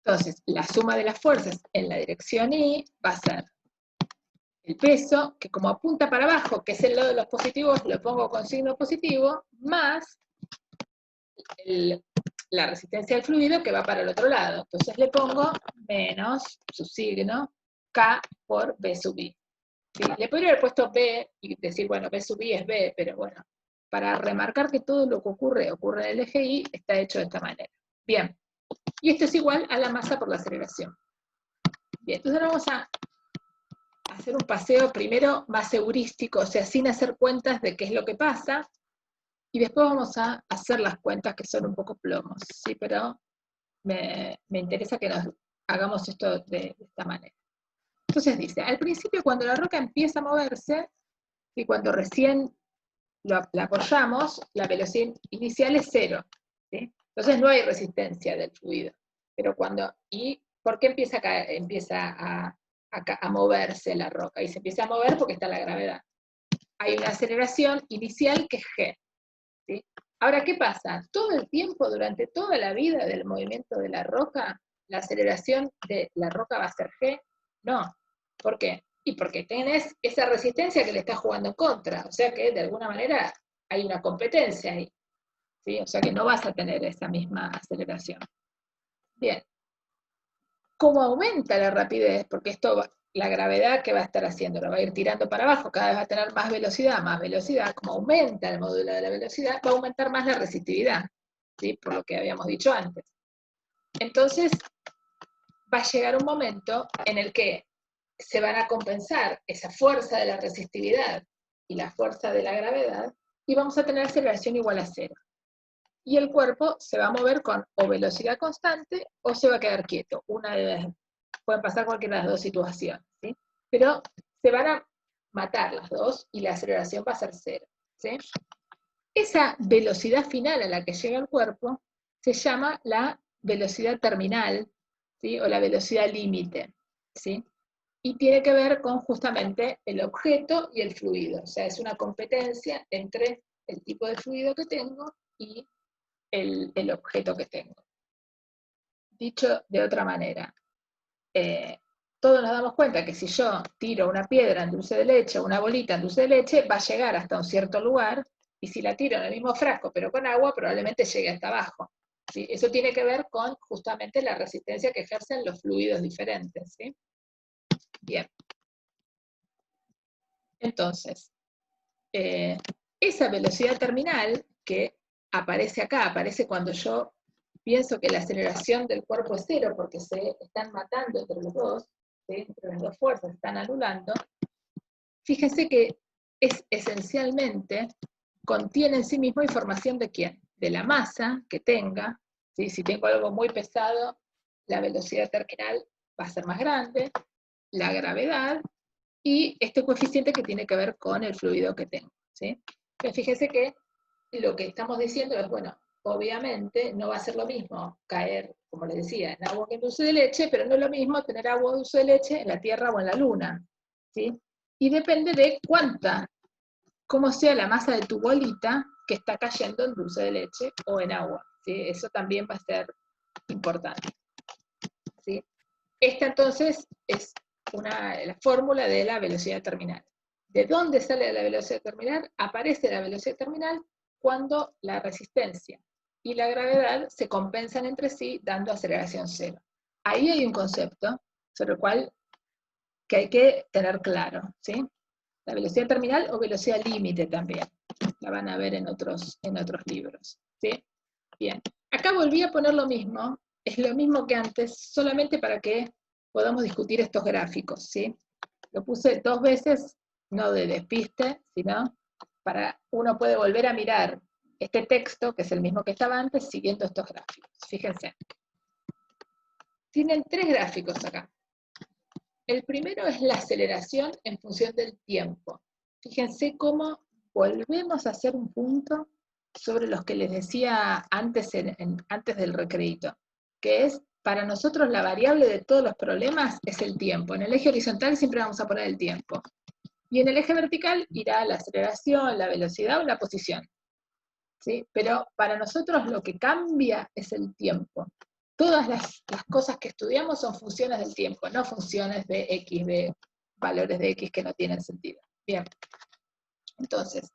Entonces, la suma de las fuerzas en la dirección I va a ser el peso, que como apunta para abajo, que es el lado de los positivos, lo pongo con signo positivo, más la resistencia del fluido que va para el otro lado. Entonces le pongo menos su signo, K por B sub I. ¿Sí? Le podría haber puesto B y decir, bueno, B sub I es B, pero bueno, para remarcar que todo lo que ocurre en el eje Y, está hecho de esta manera. Bien, y esto es igual a la masa por la aceleración. Bien, entonces ahora vamos a hacer un paseo primero más heurístico, o sea, sin hacer cuentas de qué es lo que pasa, y después vamos a hacer las cuentas que son un poco plomos, ¿sí? Pero me interesa que nos hagamos esto de esta manera. Entonces dice, al principio cuando la roca empieza a moverse, y cuando recién la apoyamos, la velocidad inicial es 0, ¿sí? Entonces no hay resistencia del fluido. Pero ¿por qué empieza a moverse la roca? Y se empieza a mover porque está la gravedad. Hay una aceleración inicial que es G, ¿sí? Ahora, ¿qué pasa? Todo el tiempo, durante toda la vida del movimiento de la roca, la aceleración de la roca va a ser G. No. ¿Por qué? Y porque tenés esa resistencia que le está jugando en contra. O sea que de alguna manera hay una competencia ahí, ¿sí? O sea que no vas a tener esa misma aceleración. Bien. ¿Cómo aumenta la rapidez? Porque esto, la gravedad, ¿qué va a estar haciendo? Lo va a ir tirando para abajo, cada vez va a tener más velocidad. Como aumenta el módulo de la velocidad, va a aumentar más la resistividad, ¿sí? Por lo que habíamos dicho antes. Entonces, va a llegar un momento en el que se van a compensar esa fuerza de la resistividad y la fuerza de la gravedad, y vamos a tener aceleración igual a 0. Y el cuerpo se va a mover con o velocidad constante o se va a quedar quieto. Pueden pasar cualquiera de las dos situaciones, ¿sí? Pero se van a matar las dos y la aceleración va a ser 0, ¿sí? Esa velocidad final a la que llega el cuerpo se llama la velocidad terminal, ¿sí? O la velocidad límite, ¿sí? Y tiene que ver con justamente el objeto y el fluido. O sea, es una competencia entre el tipo de fluido que tengo y el objeto que tengo. Dicho de otra manera, todos nos damos cuenta que si yo tiro una piedra en dulce de leche, o una bolita en dulce de leche, va a llegar hasta un cierto lugar, y si la tiro en el mismo frasco, pero con agua, probablemente llegue hasta abajo. ¿Sí? Eso tiene que ver con justamente la resistencia que ejercen los fluidos diferentes. ¿Sí? Bien. Entonces, esa velocidad terminal que aparece acá, aparece cuando yo pienso que la aceleración del cuerpo es cero, porque se están matando entre los dos, ¿sí? Entre las dos fuerzas se están anulando. Fíjense que es esencialmente, contiene en sí mismo información de quién, de la masa que tenga, ¿sí? Si tengo algo muy pesado, la velocidad terminal va a ser más grande, la gravedad, y este coeficiente que tiene que ver con el fluido que tengo, ¿sí? Pero fíjense que lo que estamos diciendo es, bueno, obviamente no va a ser lo mismo caer, como les decía, en agua que en dulce de leche, pero no es lo mismo tener agua o dulce de leche en la Tierra o en la Luna, ¿sí? Y depende de cómo sea la masa de tu bolita que está cayendo en dulce de leche o en agua, ¿sí? Eso también va a ser importante, ¿sí? Esta entonces es la fórmula de la velocidad terminal. ¿De dónde sale la velocidad terminal? Aparece la velocidad terminal cuando la resistencia y la gravedad se compensan entre sí dando aceleración cero. Ahí hay un concepto sobre el cual que hay que tener claro, ¿sí? La velocidad terminal o velocidad límite también. La van a ver en otros libros, ¿sí? Bien. Acá volví a poner lo mismo, es lo mismo que antes, solamente para que podamos discutir estos gráficos, ¿sí? Lo puse 2 veces, no de despiste, sino para uno puede volver a mirar este texto, que es el mismo que estaba antes, siguiendo estos gráficos. Fíjense. Tienen 3 gráficos acá. El primero es la aceleración en función del tiempo. Fíjense cómo volvemos a hacer un punto sobre los que les decía antes, antes del recreíto, que es, para nosotros la variable de todos los problemas es el tiempo. En el eje horizontal siempre vamos a poner el tiempo. Y en el eje vertical irá la aceleración, la velocidad o la posición, ¿sí? Pero para nosotros lo que cambia es el tiempo. Todas las cosas que estudiamos son funciones del tiempo, no funciones de X, de valores de X que no tienen sentido. Bien. Entonces,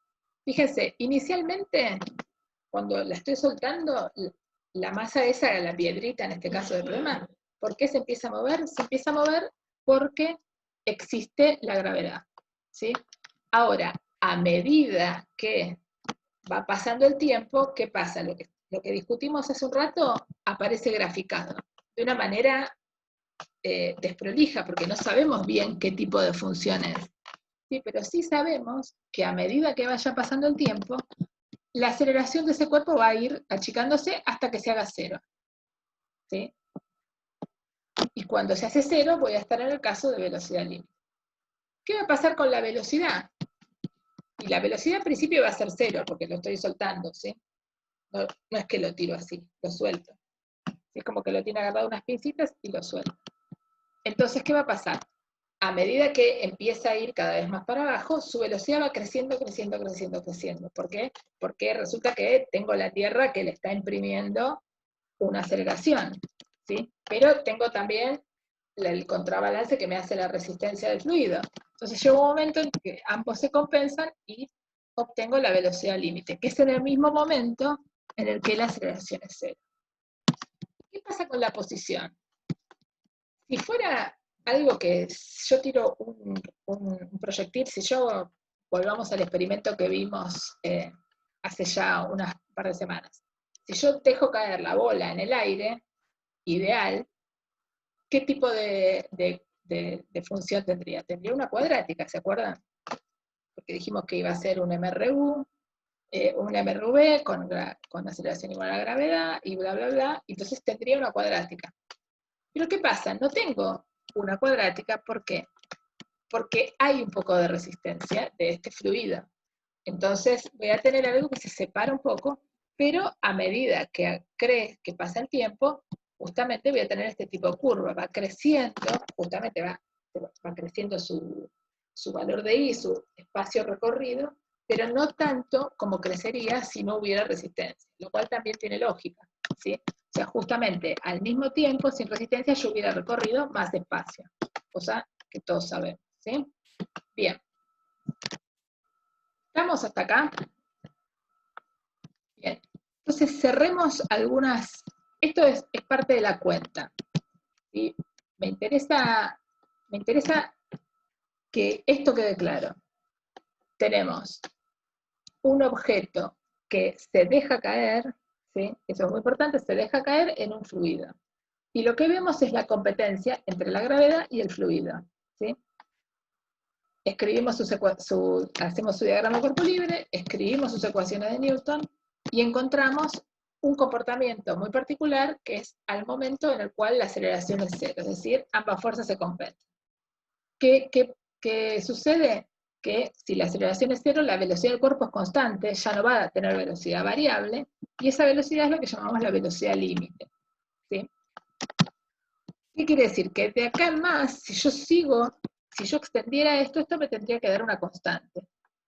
fíjense, inicialmente, cuando la estoy soltando, la masa esa, la piedrita en este caso del problema, ¿por qué se empieza a mover? Se empieza a mover porque existe la gravedad, ¿sí? Ahora, a medida que va pasando el tiempo, ¿qué pasa? Lo que discutimos hace un rato aparece graficado de una manera desprolija, porque no sabemos bien qué tipo de función es. ¿Sí? Pero sí sabemos que a medida que vaya pasando el tiempo, la aceleración de ese cuerpo va a ir achicándose hasta que se haga cero. ¿Sí? Y cuando se hace cero, voy a estar en el caso de velocidad límite. ¿Qué va a pasar con la velocidad? Y la velocidad al principio va a ser cero, porque lo estoy soltando, ¿sí? No es que lo tiro así, lo suelto. Es como que lo tiene agarrado unas pincitas y lo suelto. Entonces, ¿qué va a pasar? A medida que empieza a ir cada vez más para abajo, su velocidad va creciendo, creciendo, creciendo, creciendo. ¿Por qué? Porque resulta que tengo la Tierra que le está imprimiendo una aceleración, ¿sí? Pero tengo también el contrabalance que me hace la resistencia del fluido. Entonces llega un momento en que ambos se compensan y obtengo la velocidad límite, que es en el mismo momento en el que la aceleración es cero. ¿Qué pasa con la posición? Si fuera algo que yo tiro un proyectil, si yo volvamos al experimento que vimos hace ya unas par de semanas, si yo dejo caer la bola en el aire, ideal, ¿qué tipo de función tendría? Tendría una cuadrática, ¿se acuerdan? Porque dijimos que iba a ser un MRU, un MRV con aceleración igual a la gravedad, y bla, bla, bla, entonces tendría una cuadrática. Pero ¿qué pasa? No tengo una cuadrática, ¿por qué? Porque hay un poco de resistencia de este fluido. Entonces voy a tener algo que se separa un poco, pero a medida que pasa el tiempo, justamente voy a tener este tipo de curva, va creciendo, justamente va creciendo su valor de I, su espacio recorrido, pero no tanto como crecería si no hubiera resistencia, lo cual también tiene lógica, ¿sí? O sea, justamente al mismo tiempo, sin resistencia, yo hubiera recorrido más espacio, cosa que todos sabemos, ¿sí? Bien. ¿Estamos hasta acá? Bien. Entonces cerremos algunas, esto es parte de la cuenta, ¿sí? Me interesa que esto quede claro. Tenemos un objeto que se deja caer, ¿sí? Eso es muy importante, se deja caer en un fluido. Y lo que vemos es la competencia entre la gravedad y el fluido, ¿sí? Escribimos hacemos su diagrama de cuerpo libre, escribimos sus ecuaciones de Newton y encontramos un comportamiento muy particular que es al momento en el cual la aceleración es cero, es decir, ambas fuerzas se compensan. ¿Qué sucede? Que si la aceleración es cero, la velocidad del cuerpo es constante, ya no va a tener velocidad variable, y esa velocidad es lo que llamamos la velocidad límite, ¿sí? ¿Qué quiere decir? Que de acá en más, si yo extendiera esto me tendría que dar una constante,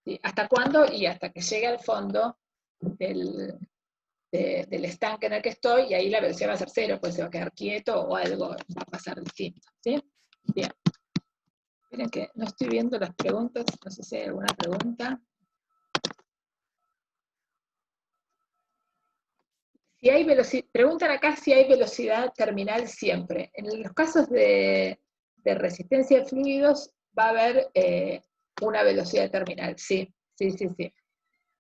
¿sí? ¿Hasta cuándo? Y hasta que llegue al fondo del estanque en el que estoy, y ahí la velocidad va a ser cero, pues se va a quedar quieto o algo va a pasar distinto, ¿sí? Bien. Miren que no estoy viendo las preguntas, no sé si hay alguna pregunta. Preguntan acá si hay velocidad terminal siempre. En los casos de resistencia de fluidos va a haber una velocidad terminal, sí.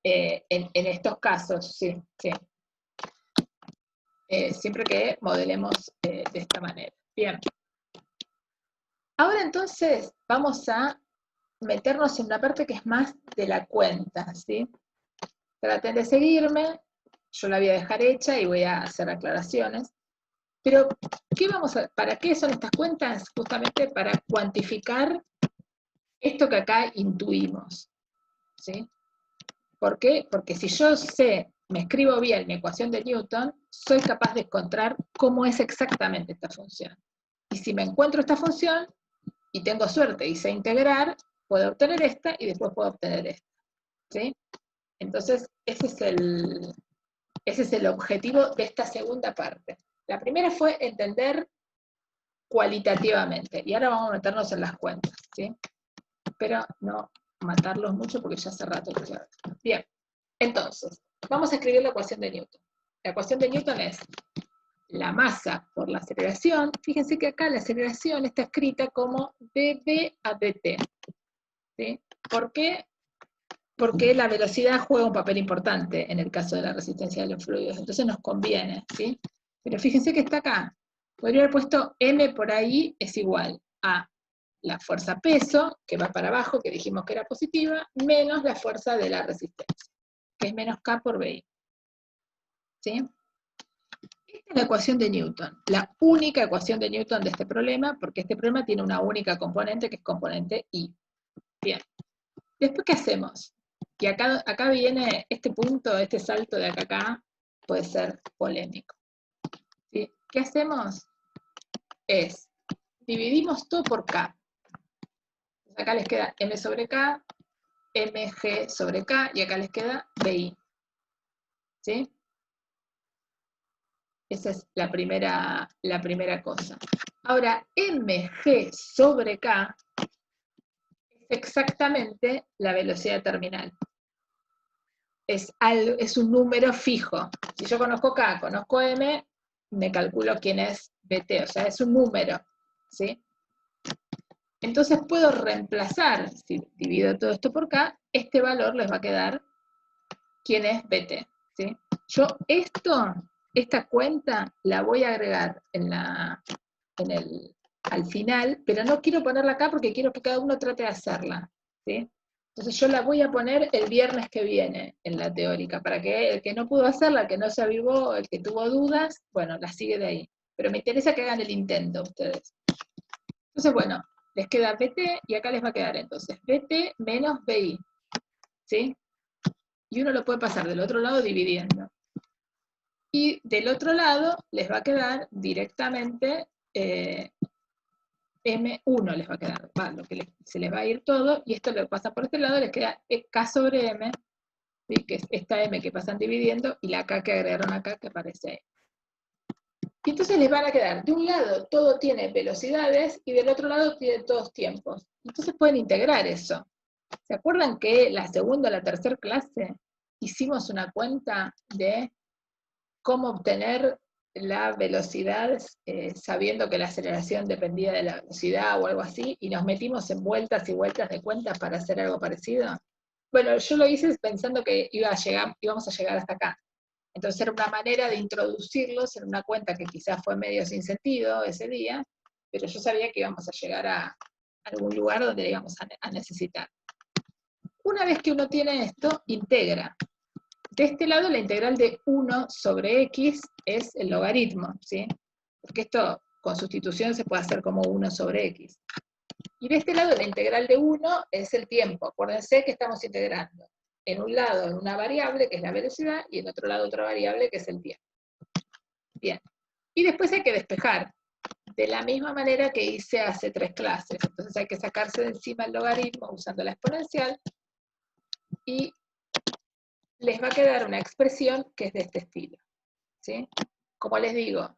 En estos casos, sí. Siempre que modelemos de esta manera. Bien. Ahora entonces vamos a meternos en una parte que es más de la cuenta, ¿sí? Traten de seguirme, yo la voy a dejar hecha y voy a hacer aclaraciones. Pero, ¿para qué son estas cuentas? Justamente para cuantificar esto que acá intuimos, ¿sí? ¿Por qué? Porque si yo me escribo bien mi ecuación de Newton, soy capaz de encontrar cómo es exactamente esta función. Y si me encuentro esta función, y tengo suerte y sé integrar, puedo obtener esta y después puedo obtener esta, ¿sí? Entonces, ese es el objetivo de esta segunda parte. La primera fue entender cualitativamente, y ahora vamos a meternos en las cuentas, ¿sí? Pero no matarlos mucho porque ya hace rato que ya... Bien, entonces, vamos a escribir la ecuación de Newton. La ecuación de Newton es la masa por la aceleración. Fíjense que acá la aceleración está escrita como dv a dt, ¿sí? ¿Por qué? Porque la velocidad juega un papel importante en el caso de la resistencia de los fluidos, entonces nos conviene, ¿sí? Pero fíjense que está acá. Podría haber puesto m por ahí es igual a la fuerza peso, que va para abajo, que dijimos que era positiva, menos la fuerza de la resistencia, que es menos k por vi. ¿Sí? Esta es la ecuación de Newton, la única ecuación de Newton de este problema, porque este problema tiene una única componente, que es componente I. Bien. Después, ¿qué hacemos? Y acá viene este punto, este salto de acá a acá, puede ser polémico. ¿Sí? ¿Qué hacemos? Dividimos todo por K. Acá les queda M sobre K, MG sobre K, y acá les queda BI. ¿Sí? Esa es la primera cosa. Ahora, MG sobre K es exactamente la velocidad terminal. Es un número fijo. Si yo conozco K, conozco M, me calculo quién es BT, o sea, es un número, ¿sí? Entonces puedo reemplazar, si divido todo esto por K, este valor les va a quedar quién es BT, ¿sí? Yo esta cuenta la voy a agregar al final, pero no quiero ponerla acá porque quiero que cada uno trate de hacerla, ¿sí? Entonces yo la voy a poner el viernes que viene en la teórica, para que el que no pudo hacerla, el que no se avivó, el que tuvo dudas, bueno, la sigue de ahí. Pero me interesa que hagan el intento ustedes. Entonces, bueno, les queda BT y acá les va a quedar entonces BT menos BI, ¿sí? Y uno lo puede pasar del otro lado dividiendo. Y del otro lado les va a quedar directamente M1 les va a quedar, lo que se les va a ir todo, y esto lo pasa por este lado, les queda K sobre M, ¿sí? Que es esta M que pasan dividiendo, y la K que agregaron acá que aparece ahí. Y entonces les van a quedar, de un lado todo tiene velocidades y del otro lado tiene todos tiempos. Entonces pueden integrar eso. ¿Se acuerdan que la segunda o la tercera clase hicimos una cuenta de cómo obtener la velocidad sabiendo que la aceleración dependía de la velocidad o algo así, y nos metimos en vueltas y vueltas de cuentas para hacer algo parecido? Bueno, yo lo hice pensando que íbamos a llegar hasta acá. Entonces era una manera de introducirlos en una cuenta que quizás fue medio sin sentido ese día, pero yo sabía que íbamos a llegar a algún lugar donde íbamos a necesitar. Una vez que uno tiene esto, integra. De este lado la integral de 1 sobre x es el logaritmo, ¿sí? Porque esto con sustitución se puede hacer como 1 sobre x. Y de este lado la integral de 1 es el tiempo. Acuérdense que estamos integrando en un lado en una variable, que es la velocidad, y en otro lado otra variable, que es el tiempo. Bien. Y después hay que despejar, de la misma manera que hice hace 3 clases. Entonces hay que sacarse de encima el logaritmo usando la exponencial, y les va a quedar una expresión que es de este estilo, ¿sí? Como les digo,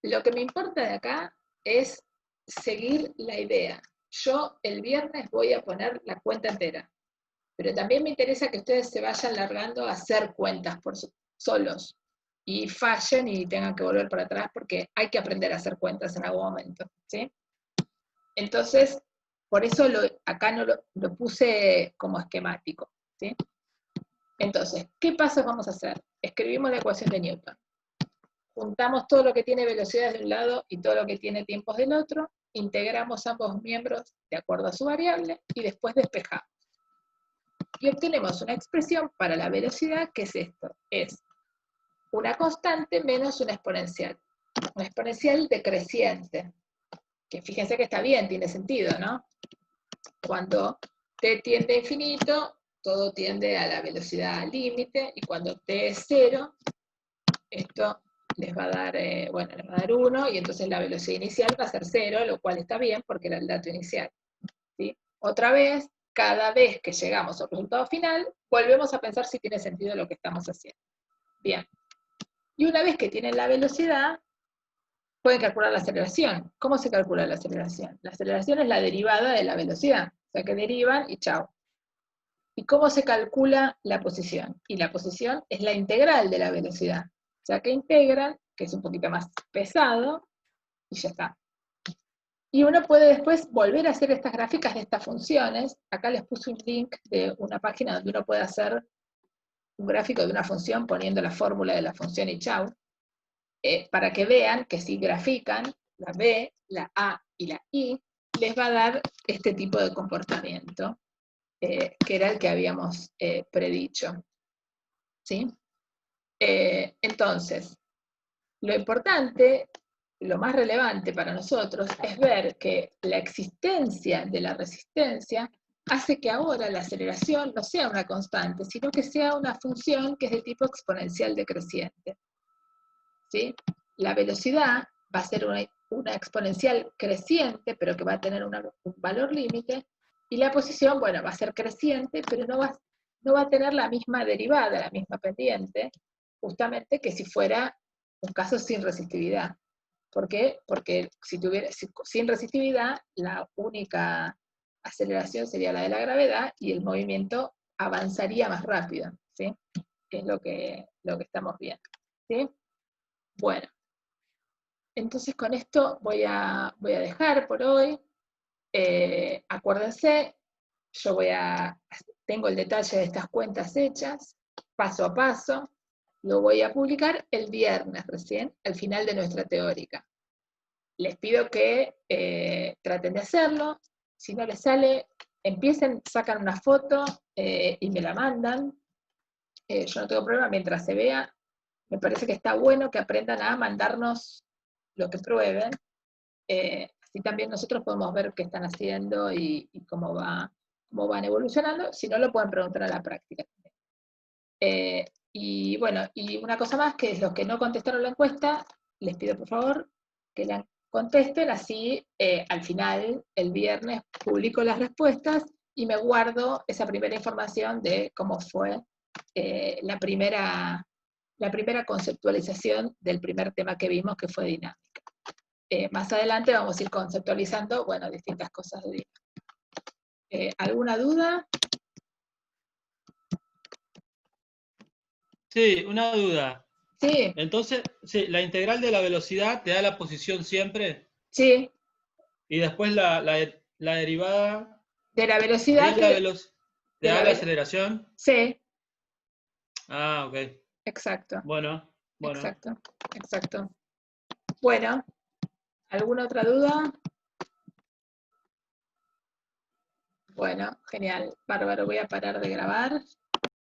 lo que me importa de acá es seguir la idea. Yo el viernes voy a poner la cuenta entera, pero también me interesa que ustedes se vayan largando a hacer cuentas por solos, y fallen y tengan que volver para atrás, porque hay que aprender a hacer cuentas en algún momento, ¿sí? Entonces, por eso acá no lo puse como esquemático, ¿sí? Entonces, ¿qué pasos vamos a hacer? Escribimos la ecuación de Newton. Juntamos todo lo que tiene velocidades de un lado y todo lo que tiene tiempos del otro, integramos ambos miembros de acuerdo a su variable, y después despejamos. Y obtenemos una expresión para la velocidad, que es esto, es una constante menos una exponencial decreciente, que fíjense que está bien, tiene sentido, ¿no? Cuando t tiende a infinito, todo tiende a la velocidad límite, y cuando t es 0, esto les va a dar, les va a dar 1, y entonces la velocidad inicial va a ser 0, lo cual está bien porque era el dato inicial, ¿sí? Otra vez, cada vez que llegamos al resultado final, volvemos a pensar si tiene sentido lo que estamos haciendo. Bien. Y una vez que tienen la velocidad, pueden calcular la aceleración. ¿Cómo se calcula la aceleración? La aceleración es la derivada de la velocidad. O sea que derivan y chao. ¿Y cómo se calcula la posición? Y la posición es la integral de la velocidad. O sea que integran, que es un poquito más pesado, y ya está. Y uno puede después volver a hacer estas gráficas de estas funciones. Acá les puse un link de una página donde uno puede hacer un gráfico de una función poniendo la fórmula de la función y chau, para que vean que si grafican la B, la A y la I, les va a dar este tipo de comportamiento, que era el que habíamos predicho. ¿Sí? Entonces, lo importante, lo más relevante para nosotros es ver que la existencia de la resistencia hace que ahora la aceleración no sea una constante, sino que sea una función que es de tipo exponencial decreciente. ¿Sí? La velocidad va a ser una exponencial creciente, pero que va a tener un valor límite, y la posición, bueno, va a ser creciente, pero no va a tener la misma derivada, la misma pendiente, justamente que si fuera un caso sin resistividad. ¿Por qué? Porque sin resistividad, la única aceleración sería la de la gravedad, y el movimiento avanzaría más rápido, ¿sí? Que es lo que estamos viendo, ¿sí? Bueno, entonces con esto voy a dejar por hoy. Acuérdense, yo tengo el detalle de estas cuentas hechas, paso a paso. Lo voy a publicar el viernes recién, al final de nuestra teórica. Les pido que traten de hacerlo. Si no les sale, empiecen, sacan una foto y me la mandan. Yo no tengo problema mientras se vea. Me parece que está bueno que aprendan a mandarnos lo que prueben. Así también nosotros podemos ver qué están haciendo y cómo van evolucionando. Si no, lo pueden preguntar a la práctica. Y bueno, y una cosa más, que es los que no contestaron la encuesta, les pido por favor que la contesten, así al final, el viernes, publico las respuestas y me guardo esa primera información de cómo fue la primera la primera conceptualización del primer tema que vimos, que fue dinámica. Más adelante vamos a ir conceptualizando, bueno, distintas cosas de dinámica. ¿Alguna duda? Sí, una duda. Sí, Entonces, sí, la integral de la velocidad te da la posición siempre, sí. y después la derivada De la de velocidad, la te de da la la ve- aceleración. sí, Ah, ok. exacto, Bueno. exacto, exacto. Bueno, ¿alguna otra duda? Bueno, genial, bárbaro, voy a parar de grabar.